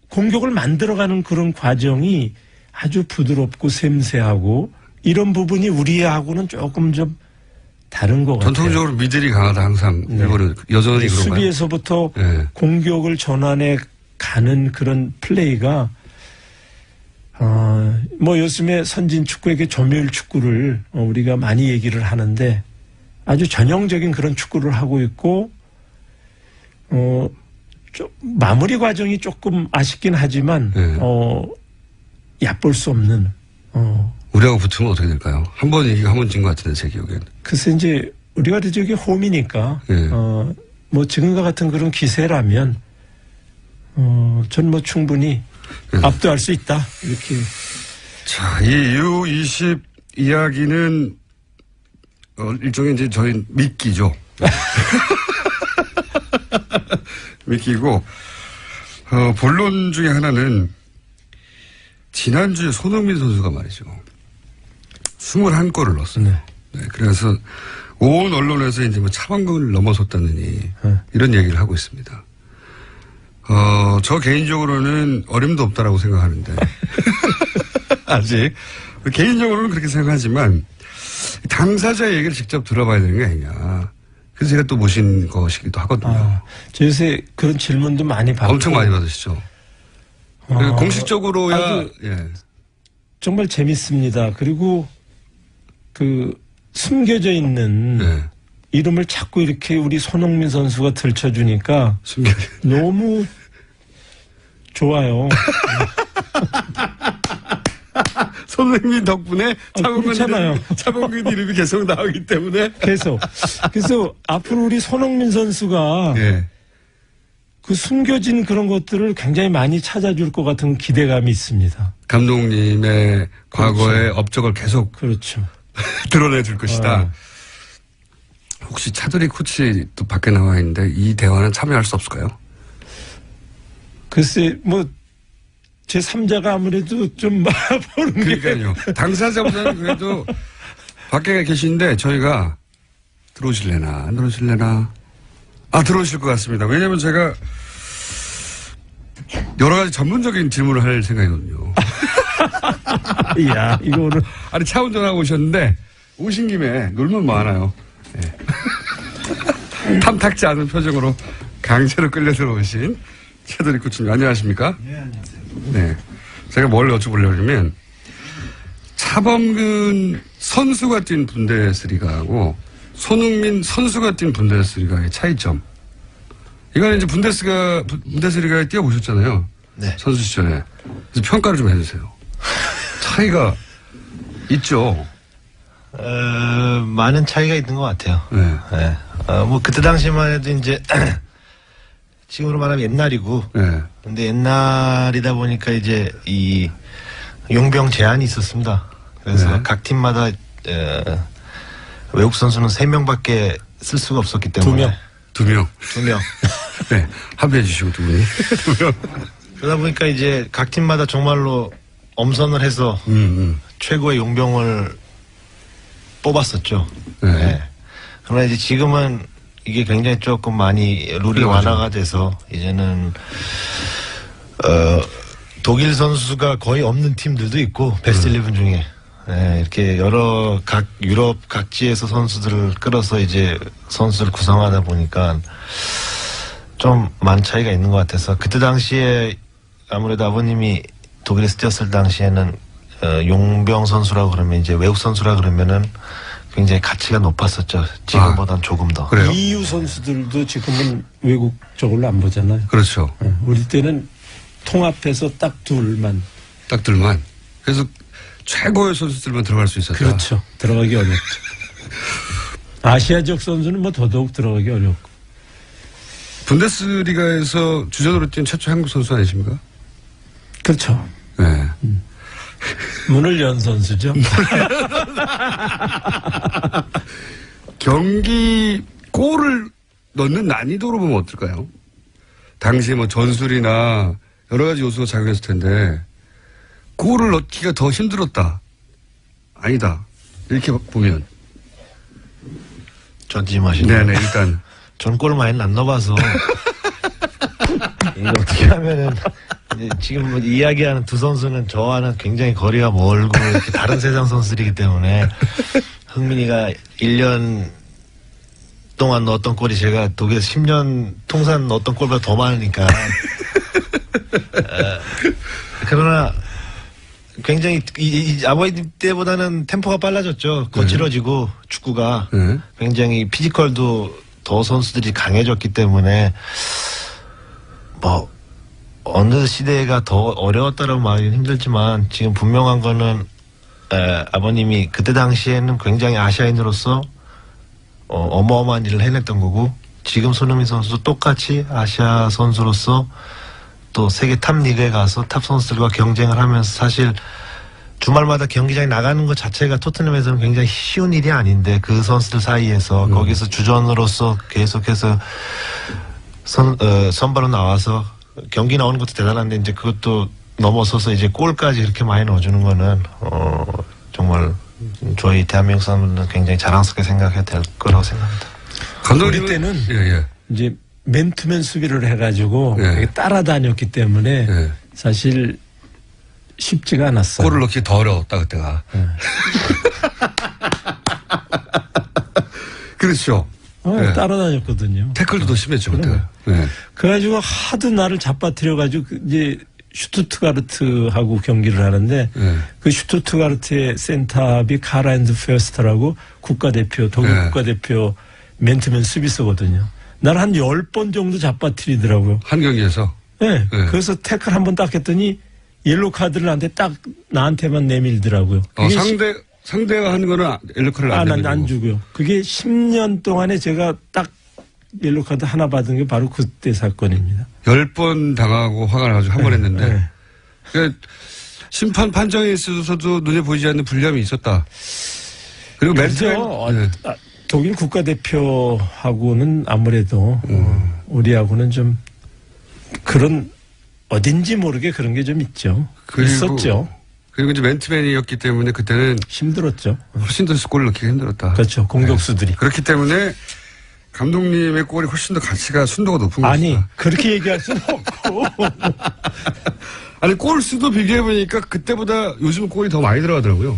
Speaker 4: 공격을 만들어가는 그런 과정이 아주 부드럽고 섬세하고 이런 부분이 우리하고는 조금 좀 다른 것 같아요.
Speaker 2: 전통적으로 미들이 강하다 항상 일본은 여전히 그런가요?
Speaker 4: 수비에서부터 공격을 전환해 가는 그런 플레이가 요즘에 선진 축구에게 조별 축구를 우리가 많이 얘기를 하는데 아주 전형적인 그런 축구를 하고 있고 좀 마무리 과정이 조금 아쉽긴 하지만 얕볼 수 없는
Speaker 2: 우리하고 붙으면 어떻게 될까요? 한 번 이기고 한 번 진 것 같은데 제 기억에는.
Speaker 4: 글쎄 이제 우리가 저기 홈이니까 지금과 같은 그런 기세라면 전 충분히 압도할 수 있다 이렇게.
Speaker 2: 자, 이 U20 이야기는 일종의 이제 저희 미끼죠. 미끼고 본론 중에 하나는 지난주에 손흥민 선수가 말이죠. 21골을 넣었어요. 네, 그래서 온 언론에서 이제 차범근을 넘어섰다느니 이런 얘기를 하고 있습니다. 저 개인적으로는 어림도 없다라고 생각하는데 아직 개인적으로는 그렇게 생각하지만 당사자의 얘기를 직접 들어봐야 되는 게 아니냐. 그래서 제가 또 모신 것이기도 하거든요.
Speaker 4: 저 요새 그런 질문도 많이 받고
Speaker 2: 엄청 많이 받으시죠. 공식적으로야
Speaker 4: 정말 재밌습니다. 그리고 숨겨져 있는 이름을 자꾸 이렇게 우리 손흥민 선수가 들춰주니까 너무 좋아요.
Speaker 2: 손흥민 덕분에 차범근 이름이 계속 나오기 때문에
Speaker 4: 계속. 그래서 앞으로 우리 손흥민 선수가 그 숨겨진 그런 것들을 굉장히 많이 찾아줄 것 같은 기대감이 있습니다.
Speaker 2: 혹시 차두리 코치 또 밖에 나와 있는데 이 대화는 참여할 수 없을까요?
Speaker 4: 글쎄, 제 3자가 아무래도 좀 보는
Speaker 2: 그러니까요. 당사자보다는 그래도 밖에 계신데 저희가 들어오실래나 안 들어오실래나. 들어오실 것 같습니다. 왜냐면 제가 여러 가지 전문적인 질문을 할 생각이거든요.
Speaker 4: 이야, 이거 오늘.
Speaker 2: 아니, 차 운전하고 오셨는데 오신 김에 놀면 뭐 하나요? 네. 탐탁지 않은 표정으로 강제로 끌려 들어오신 차두리 코치님 안녕하십니까?
Speaker 5: 네, 안녕하세요.
Speaker 2: 네. 제가 뭘 여쭤보려고 하면 차범근 선수가 뛴 분데스리가하고 손흥민 선수가 뛴 분데스리가의 차이점. 이거는 이제 분데스리가에 뛰어보셨잖아요.
Speaker 5: 네.
Speaker 2: 선수 시절에. 그래서 평가를 좀 해주세요. 차이가 있죠.
Speaker 5: 많은 차이가 있는 것 같아요.
Speaker 2: 네.
Speaker 5: 네. 그때 당시만 해도 이제, 지금으로 말하면 옛날이고.
Speaker 2: 네.
Speaker 5: 근데 옛날이다 보니까 이제 이 용병 제한이 있었습니다. 그래서
Speaker 2: 네.
Speaker 5: 각 팀마다, 외국 선수는 3명밖에 쓸 수가 없었기 때문에.
Speaker 2: 2명.
Speaker 5: 2명.
Speaker 2: 네. 합의해 주시고 2분이. 2명.
Speaker 5: 그러다 보니까 이제 각 팀마다 정말로 엄선을 해서 최고의 용병을 뽑았었죠.
Speaker 2: 네.
Speaker 5: 네. 그러나 이제 지금은 이게 굉장히 조금 많이 룰이 완화가 돼서 이제는 독일 선수가 거의 없는 팀들도 있고 베스트 11 중에 네, 이렇게 여러 유럽 각지에서 선수들을 끌어서 이제 선수를 구성하다 보니까 좀 많은 차이가 있는 것 같아서 그때 당시에 아무래도 아버님이 독일에서 뛰었을 당시에는 용병 선수라고 그러면 이제 외국 선수라 그러면은 굉장히 가치가 높았었죠. 지금보단 조금 더.
Speaker 2: 그래요?
Speaker 4: EU 선수들도 지금은 외국 쪽으로 안 보잖아요.
Speaker 2: 그렇죠.
Speaker 4: 우리 때는 통합해서 딱 둘만.
Speaker 2: 딱 둘만. 그래서 최고의 선수들만 들어갈 수 있었다.
Speaker 4: 그렇죠. 들어가기 어렵죠. 아시아 지역 선수는 더더욱 들어가기 어렵고.
Speaker 2: 분데스리가에서 주전으로 뛴 최초 한국 선수 아니십니까?
Speaker 4: 그렇죠.
Speaker 2: 네.
Speaker 4: 문을 연 선수죠.
Speaker 2: 경기 골을 넣는 난이도로 보면 어떨까요? 당시에 전술이나 여러 가지 요소가 작용했을 텐데 골을 넣기가 더 힘들었다. 아니다. 이렇게 보면.
Speaker 5: 전지마시네요.
Speaker 2: 네네, 일단.
Speaker 5: 전 골을 많이 안 넣어봐서. 이거 어떻게 하면은, 이제 지금 이야기하는 두 선수는 저와는 굉장히 거리가 멀고, 이렇게 다른 세상 선수들이기 때문에, 흥민이가 1년 동안 넣었던 골이 제가 독일에서 10년 통산 넣었던 골보다 더 많으니까. 그러나, 굉장히 아버님 때보다는 템포가 빨라졌죠. 거칠어지고 축구가 굉장히 피지컬도 더 선수들이 강해졌기 때문에 어느 시대가 더 어려웠다라고 말하기는 힘들지만 지금 분명한 거는 아버님이 그때 당시에는 굉장히 아시아인으로서 어마어마한 일을 해냈던 거고 지금 손흥민 선수도 똑같이 아시아 선수로서 또 세계 탑 리그에 가서 탑 선수들과 경쟁을 하면서 사실 주말마다 경기장에 나가는 것 자체가 토트넘에서는 굉장히 쉬운 일이 아닌데 그 선수들 사이에서 거기서 주전으로서 계속해서 선발로 나와서 경기 나오는 것도 대단한데 이제 그것도 넘어서서 이제 골까지 이렇게 많이 넣어주는 거는 정말 저희 대한민국 사람들은 굉장히 자랑스럽게 생각해야 될 거라고 생각합니다.
Speaker 4: 우리 때는 이제 맨투맨 수비를 해가지고 따라다녔기 때문에 사실 쉽지가 않았어요.
Speaker 2: 골을 넣기 더 어려웠다 그때가. 그렇죠.
Speaker 4: 따라다녔거든요.
Speaker 2: 태클도 더 심했죠 그때가.
Speaker 4: 그래가지고 하도 나를 잡아뜨려가지고 이제 슈투트가르트하고 경기를 하는데 그 슈투트가르트의 센터업이 카라인드 페어스터라고 국가대표 독일 국가대표 맨투맨 수비수거든요. 나를 한 10번 정도 잡아뜨리더라고요.
Speaker 2: 한 경기에서?
Speaker 4: 네. 그래서 태클 한 번 딱 했더니 옐로 카드를 나한테만 내밀더라고요.
Speaker 2: 상대가 하는 거는 옐로 카드를
Speaker 4: 안 주고요. 그게 10년 동안에 제가 딱 옐로 카드 하나 받은 게 바로 그때 사건입니다.
Speaker 2: 10번 당하고 화가 나가지고 한 번 했는데. 그러니까 심판 판정에 있어서도 눈에 보이지 않는 불리함이 있었다. 그리고
Speaker 4: 독일 국가대표하고는 아무래도 우리하고는 좀 그런 어딘지 모르게 그런 게 좀 있죠. 있었죠.
Speaker 2: 그리고 이제 맨투맨이었기 때문에 그때는
Speaker 4: 힘들었죠.
Speaker 2: 훨씬 더 골을 넣기가 힘들었다.
Speaker 4: 그렇죠. 공격수들이.
Speaker 2: 네. 그렇기 때문에 감독님의 골이 훨씬 더 가치가 순도가 높은 거죠.
Speaker 4: 아니 그렇게 얘기할 수는 없고.
Speaker 2: 아니 골 수도 비교해 보니까 그때보다 요즘 골이 더 많이 들어가더라고요.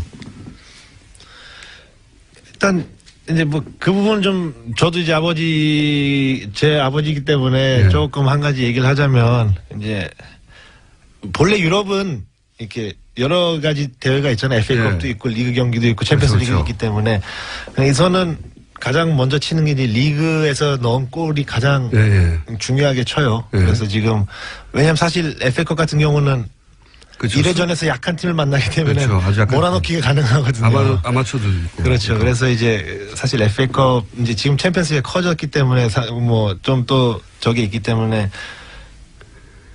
Speaker 5: 일단 이제 뭐 그 부분 좀 저도 이제 제 아버지이기 때문에
Speaker 2: 예.
Speaker 5: 조금 한 가지 얘기를 하자면 이제 본래 유럽은 이렇게 여러 가지 대회가 있잖아요. FA컵도
Speaker 2: 예.
Speaker 5: 있고 리그 경기도 있고 챔피언스
Speaker 2: 그렇죠.
Speaker 5: 리그가 있기 때문에 여기서는 가장 먼저 치는 게 이제 리그에서 넣은 골이 가장 중요하게 쳐요.
Speaker 2: 예.
Speaker 5: 그래서 지금 왜냐하면 사실 FA컵 같은 경우는
Speaker 2: 그렇죠.
Speaker 5: 1회전에서 약한 팀을 만나기 때문에
Speaker 2: 그렇죠. 아주 약한
Speaker 5: 몰아넣기가 가능하거든요.
Speaker 2: 아마추어도 있고.
Speaker 5: 그렇죠. 그래서 이제 사실 FA컵 이제 지금 챔피언스가 커졌기 때문에 뭐 좀 또 저게 있기 때문에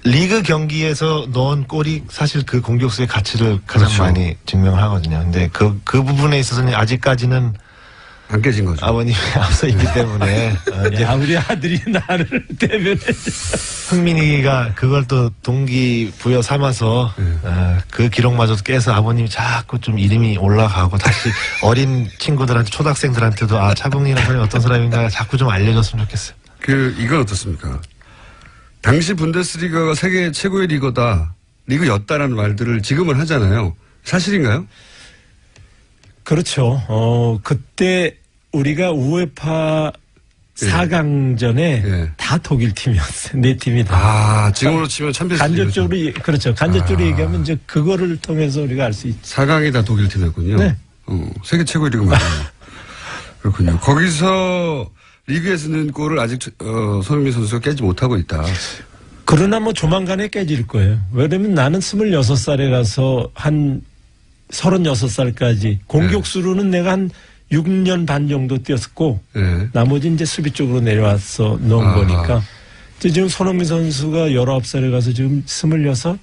Speaker 5: 리그 경기에서 넣은 골이 사실 그 공격수의 가치를 가장
Speaker 2: 그렇죠.
Speaker 5: 많이 증명을 하거든요. 근데 그 부분에 있어서는 아직까지는
Speaker 2: 안 깨진 거죠.
Speaker 5: 아버님이 앞서 있기 때문에
Speaker 4: 야, 우리 아들이 나를 대변해.
Speaker 5: 흥민이가 그걸 또 동기부여 삼아서 그 기록마저도 깨서 아버님이 자꾸 좀 이름이 올라가고 다시 어린 친구들한테 초등학생들한테도 차범근이라는 사람이 어떤 사람인가 자꾸 좀 알려줬으면 좋겠어요.
Speaker 2: 이건 어떻습니까? 당시 분데스리가가 세계 최고의 리그였다라는 말들을 지금은 하잖아요. 사실인가요?
Speaker 4: 그렇죠. 그때 우리가 우에파 4강전에 다 독일 팀이었어요. 네 팀이 다.
Speaker 2: 지금으로 치면 챔피언스
Speaker 4: 간접적으로, 그렇죠. 간접적으로 얘기하면 이제 그거를 통해서 우리가 알 수 있죠.
Speaker 2: 4강이 다 독일 팀이었군요.
Speaker 4: 네.
Speaker 2: 세계 최고의 리그 맞아요. 그렇군요. 거기서 리그에서는 골을 아직 손흥민 선수가 깨지 못하고 있다.
Speaker 4: 그러나 뭐 조만간에 깨질 거예요. 왜냐면 나는 26살이라서 한 36살까지 공격수로는 내가 한 6년 반 정도 뛰었고 나머지 이제 수비 쪽으로 내려와서 넣은 거니까 이제 지금 손흥민 선수가 19살에 가서 지금 26?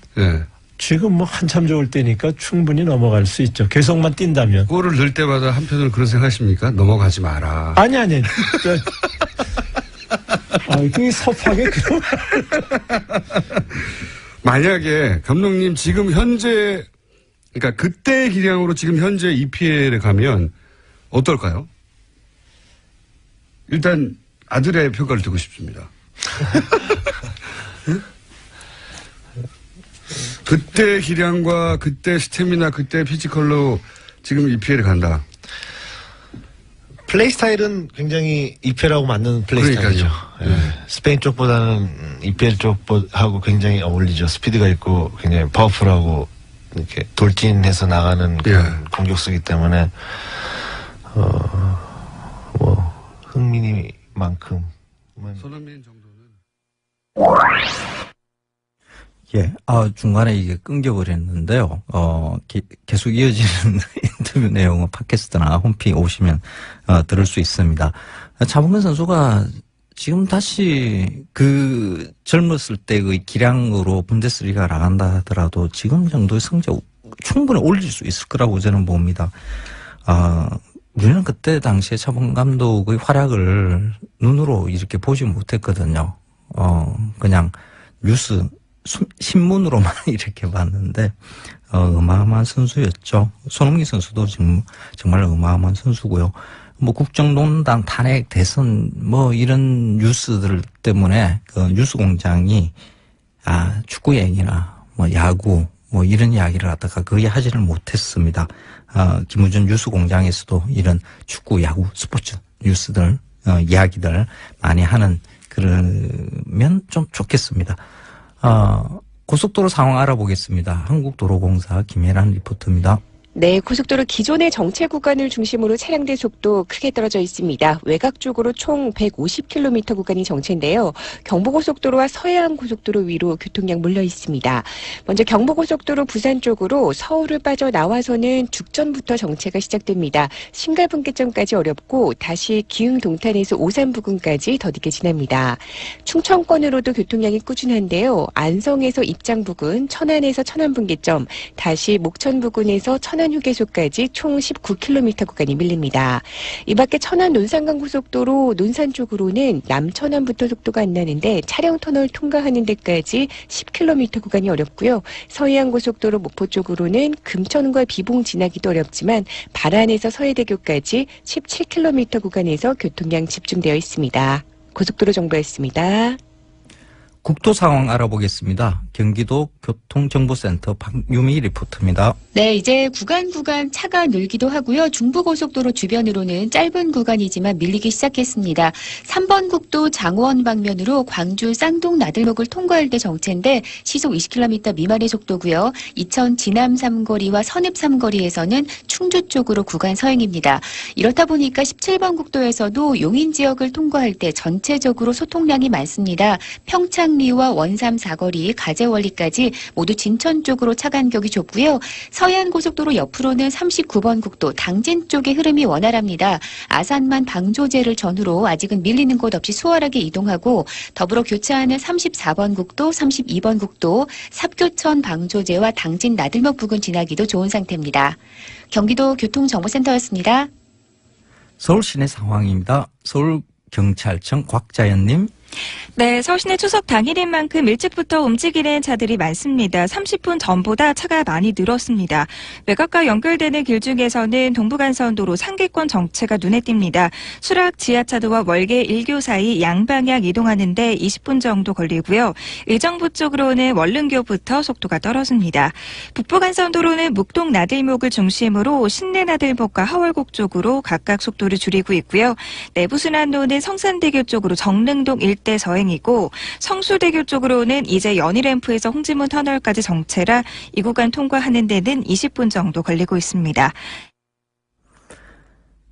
Speaker 4: 지금 뭐 한참 좋을 때니까 충분히 넘어갈 수 있죠. 계속만 뛴다면.
Speaker 2: 골을 넣을 때마다 한편으로 그런 생각하십니까? 넘어가지 마라.
Speaker 4: 아니. 그게 섭하게 그런.
Speaker 2: 만약에 감독님 지금 현재 그러니까 그때의 기량으로 지금 현재 EPL에 가면 어떨까요? 일단 아들의 평가를 듣고 싶습니다. 그때 기량과 그때 스태미나 그때 피지컬로 지금 EPL에 간다.
Speaker 5: 플레이 스타일은 굉장히 EPL하고 맞는 플레이 스타일이죠. 스페인 쪽보다는 EPL 쪽하고 굉장히 어울리죠. 스피드가 있고 굉장히 파워풀하고 이렇게 돌진해서 나가는 그런 공격수이기 때문에 뭐 흥민이만큼
Speaker 2: 손흥민 정도는
Speaker 1: 중간에 이게 끊겨버렸는데요. 계속 이어지는 인터뷰 내용은 팟캐스트나 홈페이지 오시면 들을 수 있습니다. 차범근 선수가 지금 다시 그 젊었을 때의 기량으로 분데스리가 나간다 하더라도 지금 정도의 성적 충분히 올릴 수 있을 거라고 저는 봅니다. 우리는 그때 당시에 차범근 감독의 활약을 눈으로 이렇게 보지 못했거든요. 그냥 뉴스 신문으로만 이렇게 봤는데 어마어마한 선수였죠. 손흥민 선수도 지금 정말 어마어마한 선수고요. 뭐 국정농단 탄핵 대선 뭐 이런 뉴스들 때문에 그 뉴스공장이 축구 얘기나 뭐 야구 뭐 이런 이야기를 하다가 거의 하지를 못했습니다. 김우준 뉴스공장에서도 이런 축구, 야구, 스포츠 뉴스들 이야기들 많이 하는 그러면 좀 좋겠습니다. 고속도로 상황 알아보겠습니다. 한국도로공사 김혜란 리포터입니다.
Speaker 6: 네, 고속도로 기존의 정체 구간을 중심으로 차량대 속도 크게 떨어져 있습니다. 외곽 쪽으로 총 150km 구간이 정체인데요. 경부고속도로와 서해안고속도로 위로 교통량 몰려 있습니다. 먼저 경부고속도로 부산 쪽으로 서울을 빠져나와서는 죽전부터 정체가 시작됩니다. 신갈분기점까지 어렵고 다시 기흥 동탄에서 오산 부근까지 더디게 지납니다. 충청권으로도 교통량이 꾸준한데요. 안성에서 입장 부근, 천안에서 천안분기점, 다시 목천 부근에서 천안 천안 휴게소까지 총 19km 구간이 밀립니다. 이 밖에 천안 논산간 고속도로 논산 쪽으로는 남천안부터 속도가 안 나는데 차량 터널 통과하는 데까지 10km 구간이 어렵고요. 서해안 고속도로 목포 쪽으로는 금천과 비봉 지나기도 어렵지만 발안에서 서해대교까지 17km 구간에서 교통량 집중되어 있습니다. 고속도로 정보였습니다.
Speaker 1: 국도 상황 알아보겠습니다. 경기도 교통정보센터 박유미 리포터입니다.
Speaker 7: 네, 이제 구간 차가 늘기도 하고요. 중부고속도로 주변으로는 짧은 구간이지만 밀리기 시작했습니다. 3번 국도 장원 방면으로 광주 쌍동 나들목을 통과할 때 정체인데 시속 20km 미만의 속도고요. 이천 진암 삼거리와 선읍 삼거리에서는 충주 쪽으로 구간 서행입니다. 이렇다 보니까 17번 국도에서도 용인 지역을 통과할 때 전체적으로 소통량이 많습니다. 평창리와 원삼 사거리, 가재원리까지 모두 진천 쪽으로 차 간격이 좁고요. 서해안 고속도로 옆으로는 39번 국도 당진 쪽의 흐름이 원활합니다. 아산만 방조제를 전후로 아직은 밀리는 곳 없이 수월하게 이동하고 더불어 교차하는 34번 국도, 32번 국도, 삽교천 방조제와 당진 나들목 부근 지나기도 좋은 상태입니다. 경기도 교통정보센터였습니다.
Speaker 1: 서울 시내 상황입니다. 서울경찰청 곽자연님.
Speaker 8: 네, 서울시내 추석 당일인 만큼 일찍부터 움직이는 차들이 많습니다. 30분 전보다 차가 많이 늘었습니다. 외곽과 연결되는 길 중에서는 동부간선도로 상계권 정체가 눈에 띕니다. 수락 지하차도와 월계 1교 사이 양방향 이동하는데 20분 정도 걸리고요. 의정부 쪽으로는 월릉교부터 속도가 떨어집니다. 북부간선도로는 묵동 나들목을 중심으로 신내 나들목과 하월곡 쪽으로 각각 속도를 줄이고 있고요. 내부순환로는 성산대교 쪽으로 정릉동 일대 서행이고 성수대교 쪽으로는 이제 연희램프에서 홍지문 터널까지 정체라 이 구간 통과하는 데는 20분 정도 걸리고 있습니다.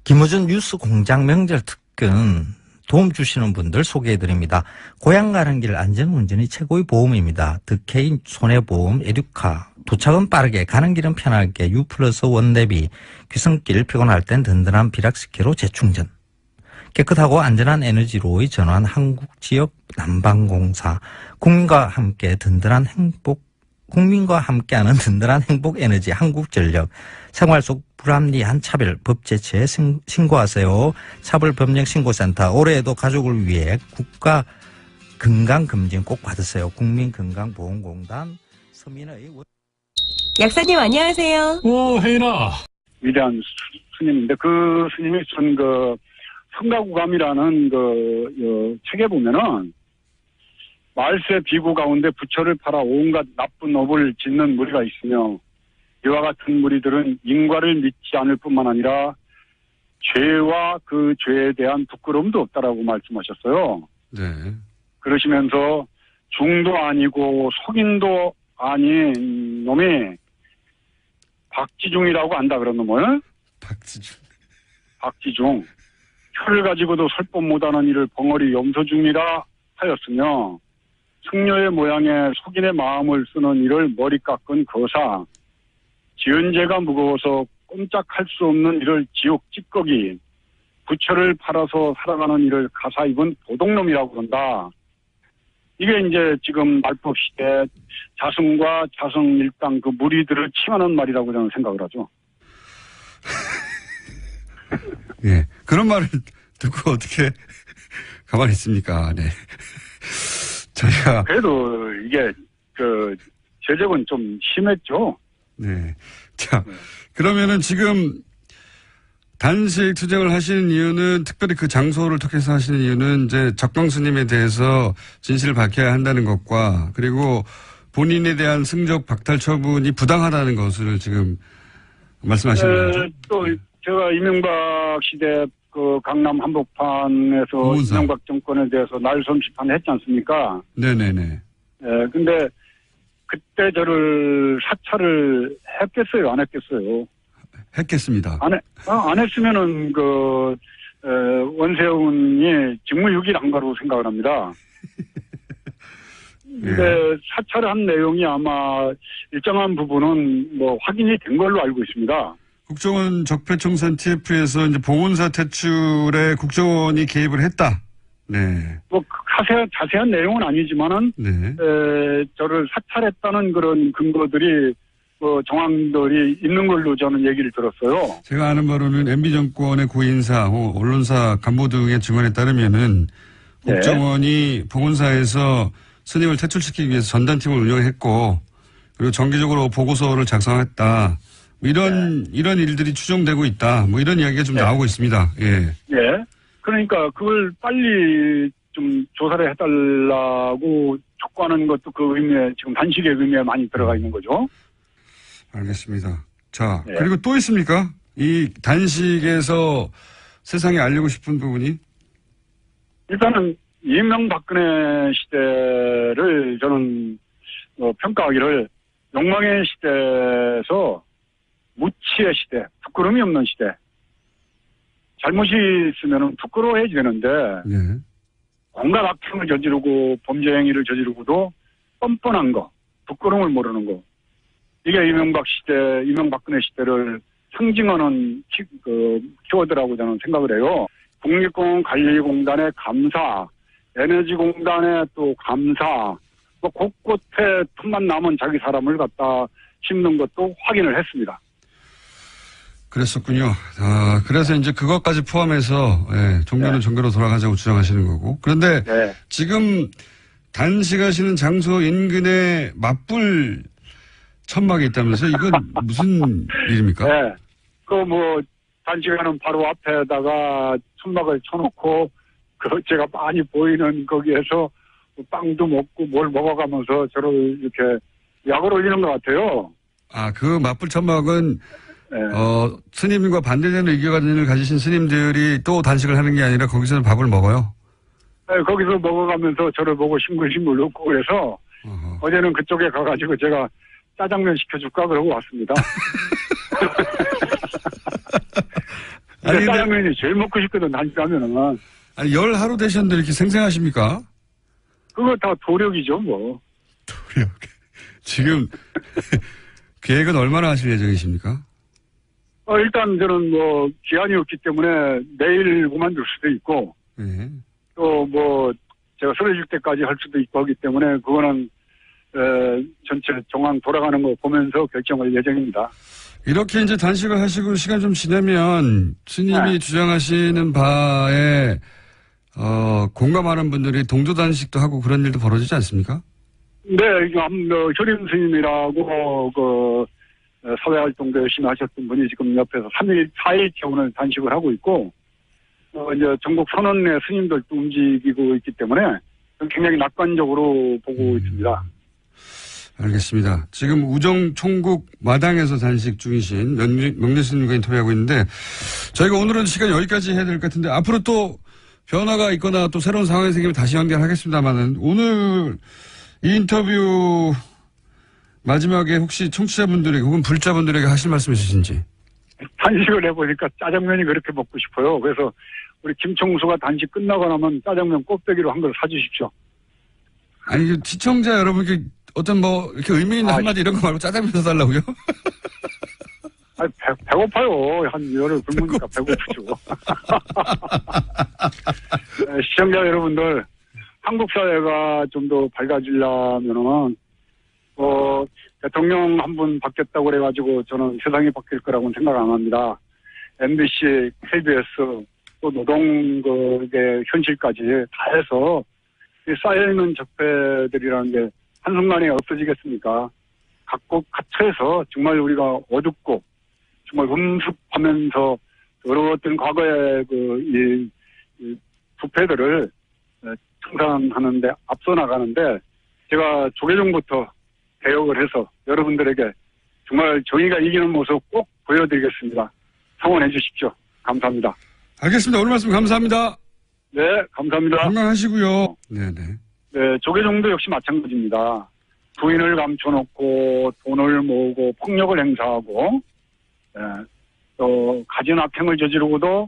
Speaker 1: 김어준 뉴스 공장 명절 특근 도움 주시는 분들 소개해드립니다. 고향 가는 길 안전운전이 최고의 보험입니다. 득케인 손해보험 에듀카. 도착은 빠르게 가는 길은 편하게 U+1 원대비. 귀성길 피곤할 땐 든든한 비락스키로 재충전. 깨끗하고 안전한 에너지로의 전환 한국지역 난방공사. 국민과 함께하는 든든한 행복 에너지 한국전력. 생활 속 불합리한 차별 법제체에 신고하세요. 차별법령신고센터. 올해에도 가족을 위해 국가 건강검진 꼭 받으세요. 국민건강보험공단 서민의
Speaker 8: 약사님 안녕하세요.
Speaker 4: 혜인아.
Speaker 3: 위대한 스님인데 그 스님이 쓴 성가구감이라는 책에 보면은 말세 비구 가운데 부처를 팔아 온갖 나쁜 업을 짓는 무리가 있으며 이와 같은 무리들은 인과를 믿지 않을 뿐만 아니라 죄와 그 죄에 대한 부끄러움도 없다라고 말씀하셨어요.
Speaker 2: 네.
Speaker 3: 그러시면서 중도 아니고 속인도 아닌 놈이 박지중이라고 안다 그런 놈을. 박지중. 혀를 가지고도 설법 못하는 이를 벙어리 염소중이라 하였으며 승려의 모양에 속인의 마음을 쓰는 이를 머리 깎은 거사. 지은 죄가 무거워서 꼼짝할 수 없는 이를 지옥 찌꺼기. 부처를 팔아서 살아가는 이를 가사 입은 도둑놈이라고 그런다. 이게 이제 지금 말법 시대 자승과 자승 일당 그 무리들을 칭하는 말이라고 저는 생각을 하죠.
Speaker 2: 예. 그런 말을 듣고 어떻게 가만히 있습니까? 네. 저희가.
Speaker 3: 그래도 이게, 제적은 좀 심했죠.
Speaker 2: 네. 자, 그러면은 지금 단식 투쟁을 하시는 이유는 특별히 그 장소를 통해서 하시는 이유는 이제 적광스님에 대해서 진실을 밝혀야 한다는 것과 그리고 본인에 대한 승적 박탈 처분이 부당하다는 것을 지금 말씀하시는 거죠?
Speaker 3: 또 제가 이명박 시대 그 강남 한복판에서
Speaker 2: 고문사.
Speaker 3: 이명박 정권에 대해서 날솜 심판했지 않습니까?
Speaker 2: 네네네.
Speaker 3: 근데 그때 저를 사찰을 했겠어요? 안 했겠어요?
Speaker 2: 했겠습니다.
Speaker 3: 안 했으면은 원세훈이 직무유기를 한 거라고 생각을 합니다. 근데 사찰을 한 내용이 아마 일정한 부분은 확인이 된 걸로 알고 있습니다.
Speaker 2: 국정원 적폐청산 TF에서 이제 보훈사 퇴출에 국정원이 개입을 했다. 네.
Speaker 3: 자세한 내용은 아니지만은,
Speaker 2: 네.
Speaker 3: 저를 사찰했다는 그런 근거들이, 정황들이 있는 걸로 저는 얘기를 들었어요.
Speaker 2: 제가 아는 바로는 MB 정권의 고인사, 언론사 간부 등의 증언에 따르면은
Speaker 3: 네.
Speaker 2: 국정원이 보건사에서 스님을 퇴출시키기 위해서 전단팀을 운영했고 그리고 정기적으로 보고서를 작성했다. 이런 일들이 추정되고 있다. 이런 이야기가 좀 나오고 있습니다. 예.
Speaker 3: 예. 그러니까 그걸 빨리 좀 조사를 해달라고 촉구하는 것도 그 의미에 지금 단식의 의미에 많이 들어가 있는 거죠.
Speaker 2: 알겠습니다. 자, 그리고 또 있습니까? 이 단식에서 세상에 알리고 싶은 부분이? 일단은
Speaker 3: 이명박근혜 시대를 저는 평가하기를 욕망의 시대에서 무치의 시대, 부끄러움이 없는 시대. 잘못이 있으면 부끄러워해야 되는데 온갖 악행을 저지르고 범죄 행위를 저지르고도 뻔뻔한 거, 부끄러움을 모르는 거. 이게 이명박근혜 시대를 상징하는 키워드라고 저는 생각을 해요. 국립공원관리공단의 감사, 에너지공단의 또 감사, 곳곳에 틈만 남은 자기 사람을 갖다 심는 것도 확인을 했습니다.
Speaker 2: 그랬었군요. 그래서 이제 그것까지 포함해서 종교는 종교로 돌아가자고 주장하시는 거고. 그런데 지금 단식하시는 장소 인근에 맞불 천막이 있다면서요? 이건 무슨 일입니까?
Speaker 3: 네. 단식하는 바로 앞에다가 천막을 쳐놓고 제가 많이 보이는 거기에서 빵도 먹고 뭘 먹어가면서 저를 이렇게 약을 올리는 것 같아요.
Speaker 2: 그 맞불 천막은 스님과 반대되는 의견을 가지신 스님들이 또 단식을 하는 게 아니라 거기서 밥을 먹어요?
Speaker 3: 네, 거기서 먹어가면서 저를 보고 싱글싱글 웃고 그래서 어제는 그쪽에 가가지고 제가 짜장면 시켜줄까 그러고 왔습니다. 아니, 짜장면이 제일 먹고 싶거든, 단식하면은.
Speaker 2: 아니, 열 하루 되셨는데 이렇게 생생하십니까?
Speaker 3: 그거 다 도력이죠, 뭐.
Speaker 2: 도력. 지금 계획은 얼마나 하실 예정이십니까?
Speaker 3: 일단 저는 기한이 없기 때문에 내일 그만둘 수도 있고, 또 제가 쓰러질 때까지 할 수도 있고 하기 때문에 그거는 전체 정황 돌아가는 거 보면서 결정할 예정입니다.
Speaker 2: 이렇게 이제 단식을 하시고 시간 좀 지나면 스님이 주장하시는 바에 공감하는 분들이 동조 단식도 하고 그런 일도 벌어지지 않습니까?
Speaker 3: 네, 효림 스님이라고 사회활동도 열심히 하셨던 분이 지금 옆에서 4일째 오늘 단식을 하고 있고, 이제 전국 선언내 스님들도 움직이고 있기 때문에 굉장히 낙관적으로 보고 있습니다.
Speaker 2: 알겠습니다. 지금 우정 총국 마당에서 단식 중이신 명재 스님과 인터뷰하고 있는데 저희가 오늘은 시간 여기까지 해야 될 것 같은데 앞으로 또 변화가 있거나 또 새로운 상황이 생기면 다시 연결하겠습니다만은 오늘 이 인터뷰 마지막에 혹시 청취자분들에게 혹은 불자분들에게 하실 말씀 있으신지?
Speaker 3: 단식을 해보니까 짜장면이 그렇게 먹고 싶어요. 그래서 우리 김총수가 단식 끝나고 나면 짜장면 꼭대기로 한 걸 사주십시오.
Speaker 2: 아니 시청자 여러분께 어떤 이렇게 의미 있는 한마디 이런 거 말고 짜장면 사달라고요?
Speaker 3: 아니, 배고파요. 한 열흘 굶으니까 배고프죠. 시청자 여러분들, 한국 사회가 좀 더 밝아지려면은, 대통령 한 분 바뀌었다고 그래가지고 저는 세상이 바뀔 거라고는 생각 안 합니다. MBC, KBS, 또 노동의 현실까지 다 해서 쌓여있는 적폐들이라는 게 한순간에 없어지겠습니까? 각국 각처에서 정말 우리가 어둡고 정말 음습하면서 어려웠던 과거의 이 부패들을 청산하는데 앞서 나가는데 제가 조계종부터 개혁을 해서 여러분들에게 정말 정의가 이기는 모습 꼭 보여드리겠습니다. 성원해 주십시오. 감사합니다.
Speaker 2: 알겠습니다. 오늘 말씀 감사합니다.
Speaker 3: 네, 감사합니다.
Speaker 2: 건강하시고요. 네네.
Speaker 3: 네, 조계종도 역시 마찬가지입니다. 부인을 감춰놓고 돈을 모으고 폭력을 행사하고 또 가진 악행을 저지르고도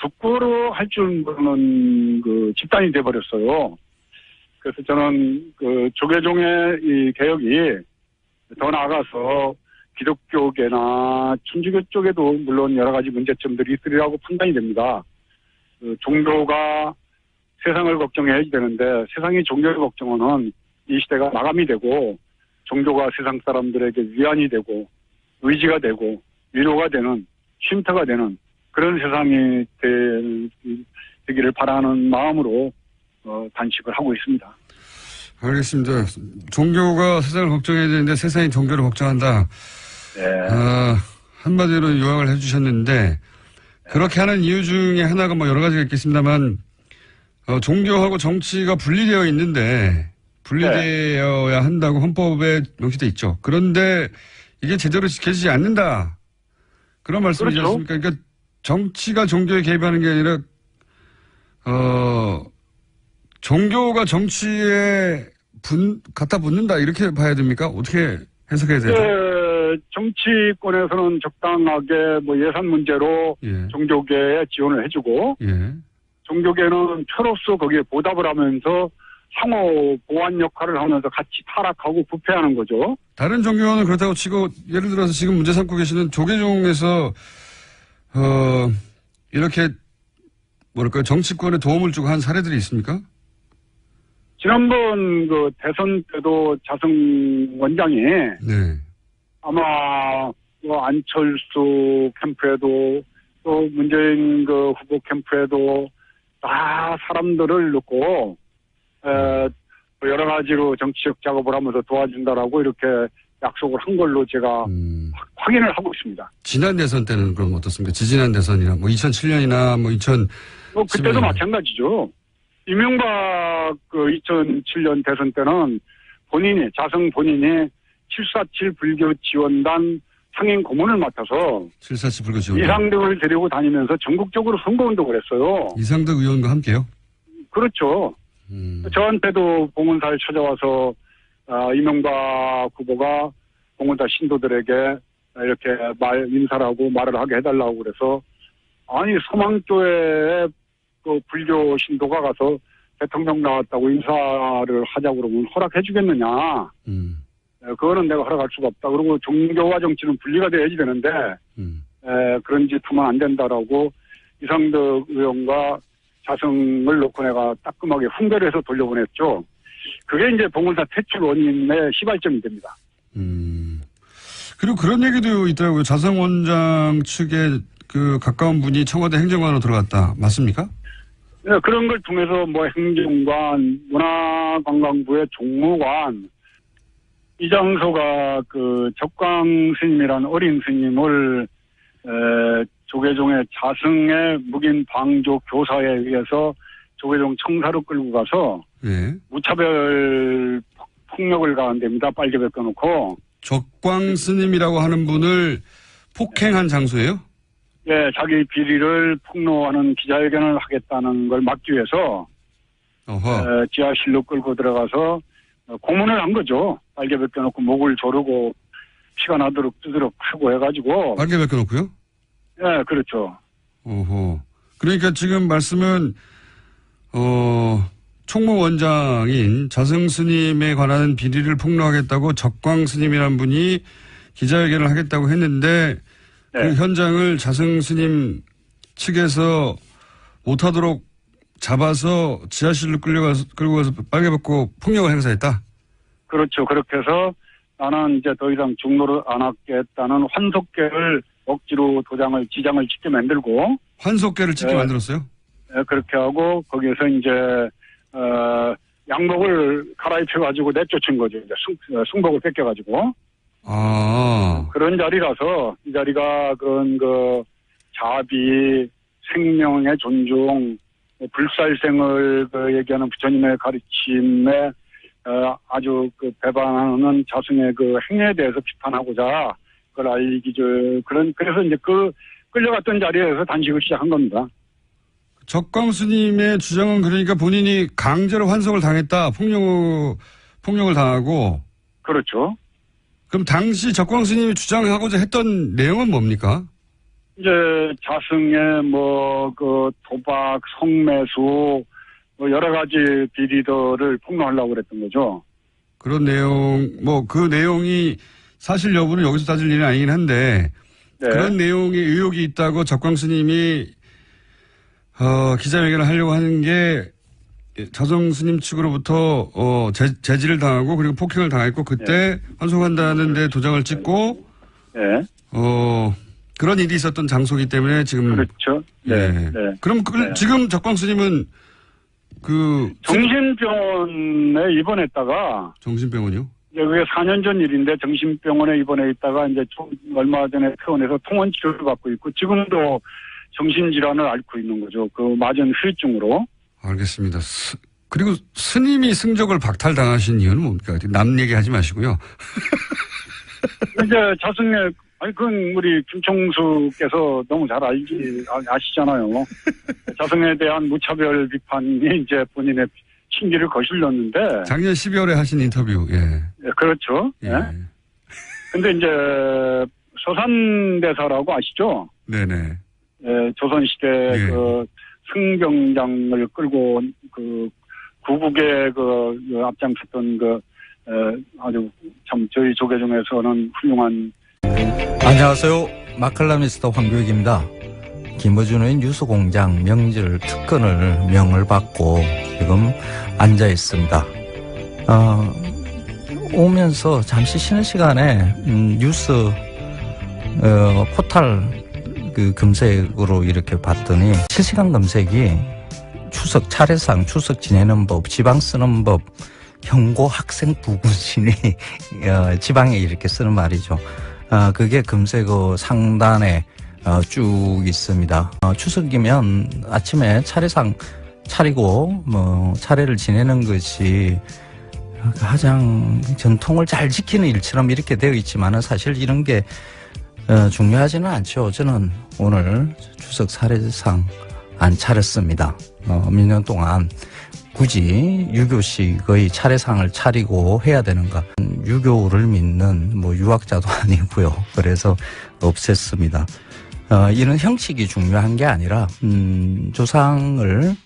Speaker 3: 부끄러워할 줄 모르는 집단이 돼버렸어요. 그래서 저는 조계종의 이 개혁이 더 나아가서 기독교계나 천주교 쪽에도 물론 여러 가지 문제점들이 있으리라고 판단이 됩니다. 종교가 세상을 걱정해야 되는데 세상이 종교를 걱정하는 이 시대가 마감이 되고 종교가 세상 사람들에게 위안이 되고 의지가 되고 위로가 되는 쉼터가 되는 그런 세상이 되기를 바라는 마음으로 단식을 하고 있습니다.
Speaker 2: 알겠습니다. 종교가 세상을 걱정해야 되는데 세상이 종교를 걱정한다.
Speaker 3: 네.
Speaker 2: 한마디로 요약을 해주셨는데 그렇게 하는 이유 중에 하나가 뭐 여러 가지가 있겠습니다만 종교하고 정치가 분리되어 있는데 분리되어야 한다고 헌법에 명시돼 있죠. 그런데 이게 제대로 지켜지지 않는다. 그런 말씀이지
Speaker 3: 그렇죠.
Speaker 2: 않습니까? 그러니까 정치가 종교에 개입하는 게 아니라 종교가 정치에 갖다 붙는다 이렇게 봐야 됩니까? 어떻게 해석해야 되죠?
Speaker 3: 정치권에서는 적당하게 뭐 예산 문제로 종교계에 지원을 해주고 종교계는 표로서 거기에 보답을 하면서 상호 보완 역할을 하면서 같이 타락하고 부패하는 거죠.
Speaker 2: 다른 종교는 그렇다고 치고 예를 들어서 지금 문제 삼고 계시는 조계종에서 이렇게 뭐랄까요 정치권에 도움을 주고 한 사례들이 있습니까?
Speaker 3: 지난번 그 대선 때도 자승 원장이 아마 뭐 안철수 캠프에도 또 문재인 그 후보 캠프에도 다 사람들을 넣고 여러 가지로 정치적 작업을 하면서 도와준다라고 이렇게 약속을 한 걸로 제가 확인을 하고 있습니다.
Speaker 2: 지난 대선 때는 그럼 어떻습니까? 지지난 대선이나 뭐 2007년이나 뭐 2000.
Speaker 3: 그때도 마찬가지죠. 이명박 그 2007년 대선 때는 자승 본인이 747 불교 지원단 상임 고문을 맡아서
Speaker 2: 747 불교 지원단
Speaker 3: 이상득을 데리고 다니면서 전국적으로 선거운동을 했어요.
Speaker 2: 이상득 의원과 함께요?
Speaker 3: 그렇죠. 저한테도 봉은사에 찾아와서 이명박 후보가 봉은사 신도들에게 이렇게 인사를 하고 말을 하게 해달라고 그래서 아니 서망교회에 그 불교 신도가 가서 대통령 나왔다고 인사를 하자고 그러면 허락해 주겠느냐. 그거는 내가 허락할 수가 없다. 그리고 종교와 정치는 분리가 돼야지 되는데 그런 짓 하면 안 된다라고 이상득 의원과 자승을 놓고 내가 따끔하게 훈계를 해서 돌려보냈죠. 그게 이제 봉은사 퇴출 원인의 시발점이 됩니다.
Speaker 2: 그리고 그런 얘기도 있더라고요. 자승 원장 측에 그 가까운 분이 청와대 행정관으로 들어갔다. 맞습니까?
Speaker 3: 네, 그런 걸 통해서 뭐 행정관, 문화관광부의 종무관, 이 장소가 그 적광 스님이라는 어린 스님을 조계종의 자승의 묵인 방조 교사에 의해서 조계종 청사로 끌고 가서 무차별 폭력을 가한 데입니다. 빨개 벗겨놓고.
Speaker 2: 적광 스님이라고 하는 분을 폭행한 장소예요?
Speaker 3: 예, 자기 비리를 폭로하는 기자회견을 하겠다는 걸 막기 위해서 지하실로 끌고 들어가서 고문을 한 거죠. 빨개 벗겨놓고 목을 조르고 피가 나도록 뜨도록 하고 해가지고.
Speaker 2: 빨개 벗겨놓고요?
Speaker 3: 예, 그렇죠.
Speaker 2: 그러니까 지금 말씀은 총무원장인 자승 스님에 관한 비리를 폭로하겠다고 적광 스님이라는 분이 기자회견을 하겠다고 했는데 그 현장을 자승 스님 측에서 못하도록 잡아서 지하실로 끌고 가서 빨개 벗고 폭력을 행사했다? 그렇죠.
Speaker 3: 그렇게 해서 나는 이제 더 이상 중로를 안 하겠다는 환속계를 억지로 지장을 찍게 만들고.
Speaker 2: 환속계를 찍게 만들었어요?
Speaker 3: 네, 그렇게 하고 거기에서 이제 양복을 갈아입혀가지고 내쫓은 거죠. 이제 승복을 뺏겨가지고. 그런 자리라서 이 자리가 그런 그 자비, 생명의 존중, 불살생을 그 얘기하는 부처님의 가르침에 아주 그 배반하는 자승의 그 행위에 대해서 비판하고자 그걸 그래서 이제 그 끌려갔던 자리에서 단식을 시작한 겁니다.
Speaker 2: 적광 스님의 주장은 그러니까 본인이 강제로 환속을 당했다, 폭력을 당하고.
Speaker 3: 그렇죠.
Speaker 2: 그럼 당시 적광 스님이 주장하고자 했던 내용은 뭡니까?
Speaker 3: 이제 자승의 그 도박, 성매수 여러 가지 비리들을 폭로하려고 그랬던 거죠.
Speaker 2: 그런 내용, 그 내용이 사실 여부는 여기서 따질 일은 아니긴 한데 그런 내용에 의혹이 있다고 적광 스님이 기자회견을 하려고 하는 게 자정 스님 측으로부터 제지를 당하고 그리고 폭행을 당했고 그때 환송한다는 데 도장을 찍고 그런 일이 있었던 장소이기 때문에 지금
Speaker 3: 그렇죠. 네.
Speaker 2: 그럼 지금 적광 스님은
Speaker 3: 정신병원에 입원했다가
Speaker 2: 정신병원이요?
Speaker 3: 그게 4년 전 일인데 정신병원에 입원해 있다가 이제 얼마 전에 퇴원해서 통원 치료를 받고 있고 지금도 정신질환을 앓고 있는 거죠. 그 맞은 후유증으로.
Speaker 2: 알겠습니다. 그리고 스님이 승적을 박탈당하신 이유는 뭡니까? 남 얘기하지 마시고요.
Speaker 3: 이제 자승의 그건 우리 김총수께서 너무 잘 아시잖아요. 자승에 대한 무차별 비판이 이제 본인의 신기를 거슬렸는데.
Speaker 2: 작년 12월에 하신 인터뷰,
Speaker 3: 그렇죠. 근데 이제 서산대사라고 아시죠?
Speaker 2: 네네.
Speaker 3: 조선시대 그 승병장을 끌고 구국에 앞장섰던 아주 참 저희 조계 중에서는 훌륭한.
Speaker 1: 안녕하세요. 마칼라미스터 황교익입니다. 김어준의 뉴스공장 명절 특근을 명을 받고 지금 앉아 있습니다. 오면서 잠시 쉬는 시간에 뉴스 포탈 검색으로 이렇게 봤더니 실시간 검색이 추석 차례상, 추석 지내는 법, 지방 쓰는 법, 현고 학생 부군신이 지방에 이렇게 쓰는 말이죠. 그게 검색어 상단에 쭉 있습니다. 추석이면 아침에 차례상 차리고 차례를 지내는 것이 가장 전통을 잘 지키는 일처럼 이렇게 되어 있지만은 사실 이런 게 중요하지는 않죠. 저는 오늘 추석 차례상 안 차렸습니다. 몇 년 동안 굳이 유교식의 차례상을 차리고 해야 되는가? 유교를 믿는 유학자도 아니고요. 그래서 없앴습니다. 이런 형식이 중요한 게 아니라 조상을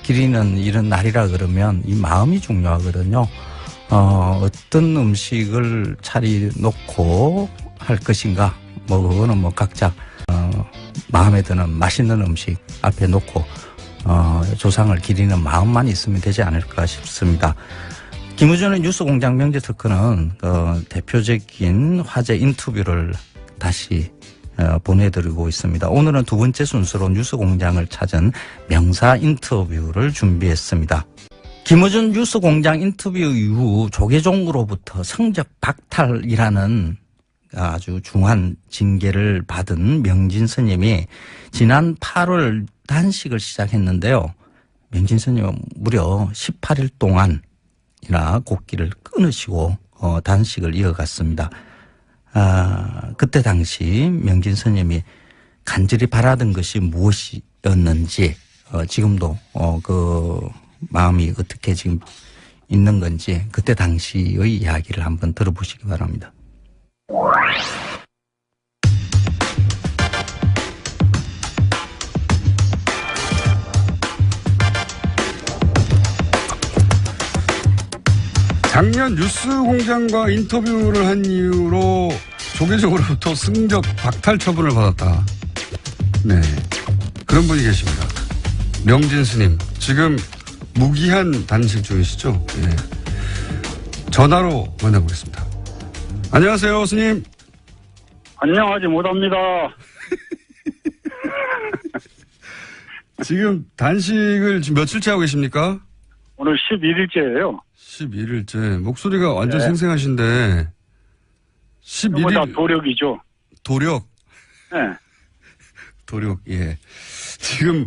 Speaker 1: 기리는 이런 날이라 그러면 이 마음이 중요하거든요. 어떤 음식을 차려놓고 할 것인가? 그거는 각자 마음에 드는 맛있는 음식 앞에 놓고 조상을 기리는 마음만 있으면 되지 않을까 싶습니다. 김우준의 뉴스공장 명절 특근은 대표적인 화제 인터뷰를 다시 보내드리고 있습니다. 오늘은 두 번째 순서로 뉴스공장을 찾은 명사 인터뷰를 준비했습니다. 김어준 뉴스공장 인터뷰 이후 조계종으로부터 성적 박탈이라는 아주 중한 징계를 받은 명진 스님이 지난 8월 단식을 시작했는데요. 명진 스님은 무려 18일 동안이나 곡기를 끊으시고 단식을 이어갔습니다. 그때 당시 명진 스님이 간절히 바라던 것이 무엇이었는지 지금도 그 마음이 어떻게 지금 있는 건지 그때 당시의 이야기를 한번 들어보시기 바랍니다.
Speaker 2: 작년 뉴스공장과 인터뷰를 한 이유로 조계종으로부터 승적 박탈 처분을 받았다. 네, 그런 분이 계십니다. 명진 스님, 지금 무기한 단식 중이시죠? 네. 전화로 만나보겠습니다. 안녕하세요, 스님.
Speaker 3: 안녕하지 못합니다.
Speaker 2: 지금 단식을 지금 며칠째 하고 계십니까?
Speaker 3: 오늘 11일째예요.
Speaker 2: 11일째. 목소리가 완전 생생하신데 11일.
Speaker 3: 다 도력이죠.
Speaker 2: 도력?
Speaker 3: 네.
Speaker 2: 도력, 예. 지금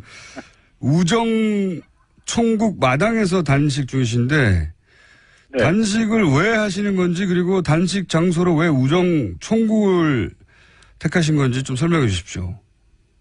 Speaker 2: 우정 총국 마당에서 단식 중이신데 단식을 왜 하시는 건지 그리고 단식 장소로 왜 우정 총국을 택하신 건지 좀 설명해 주십시오.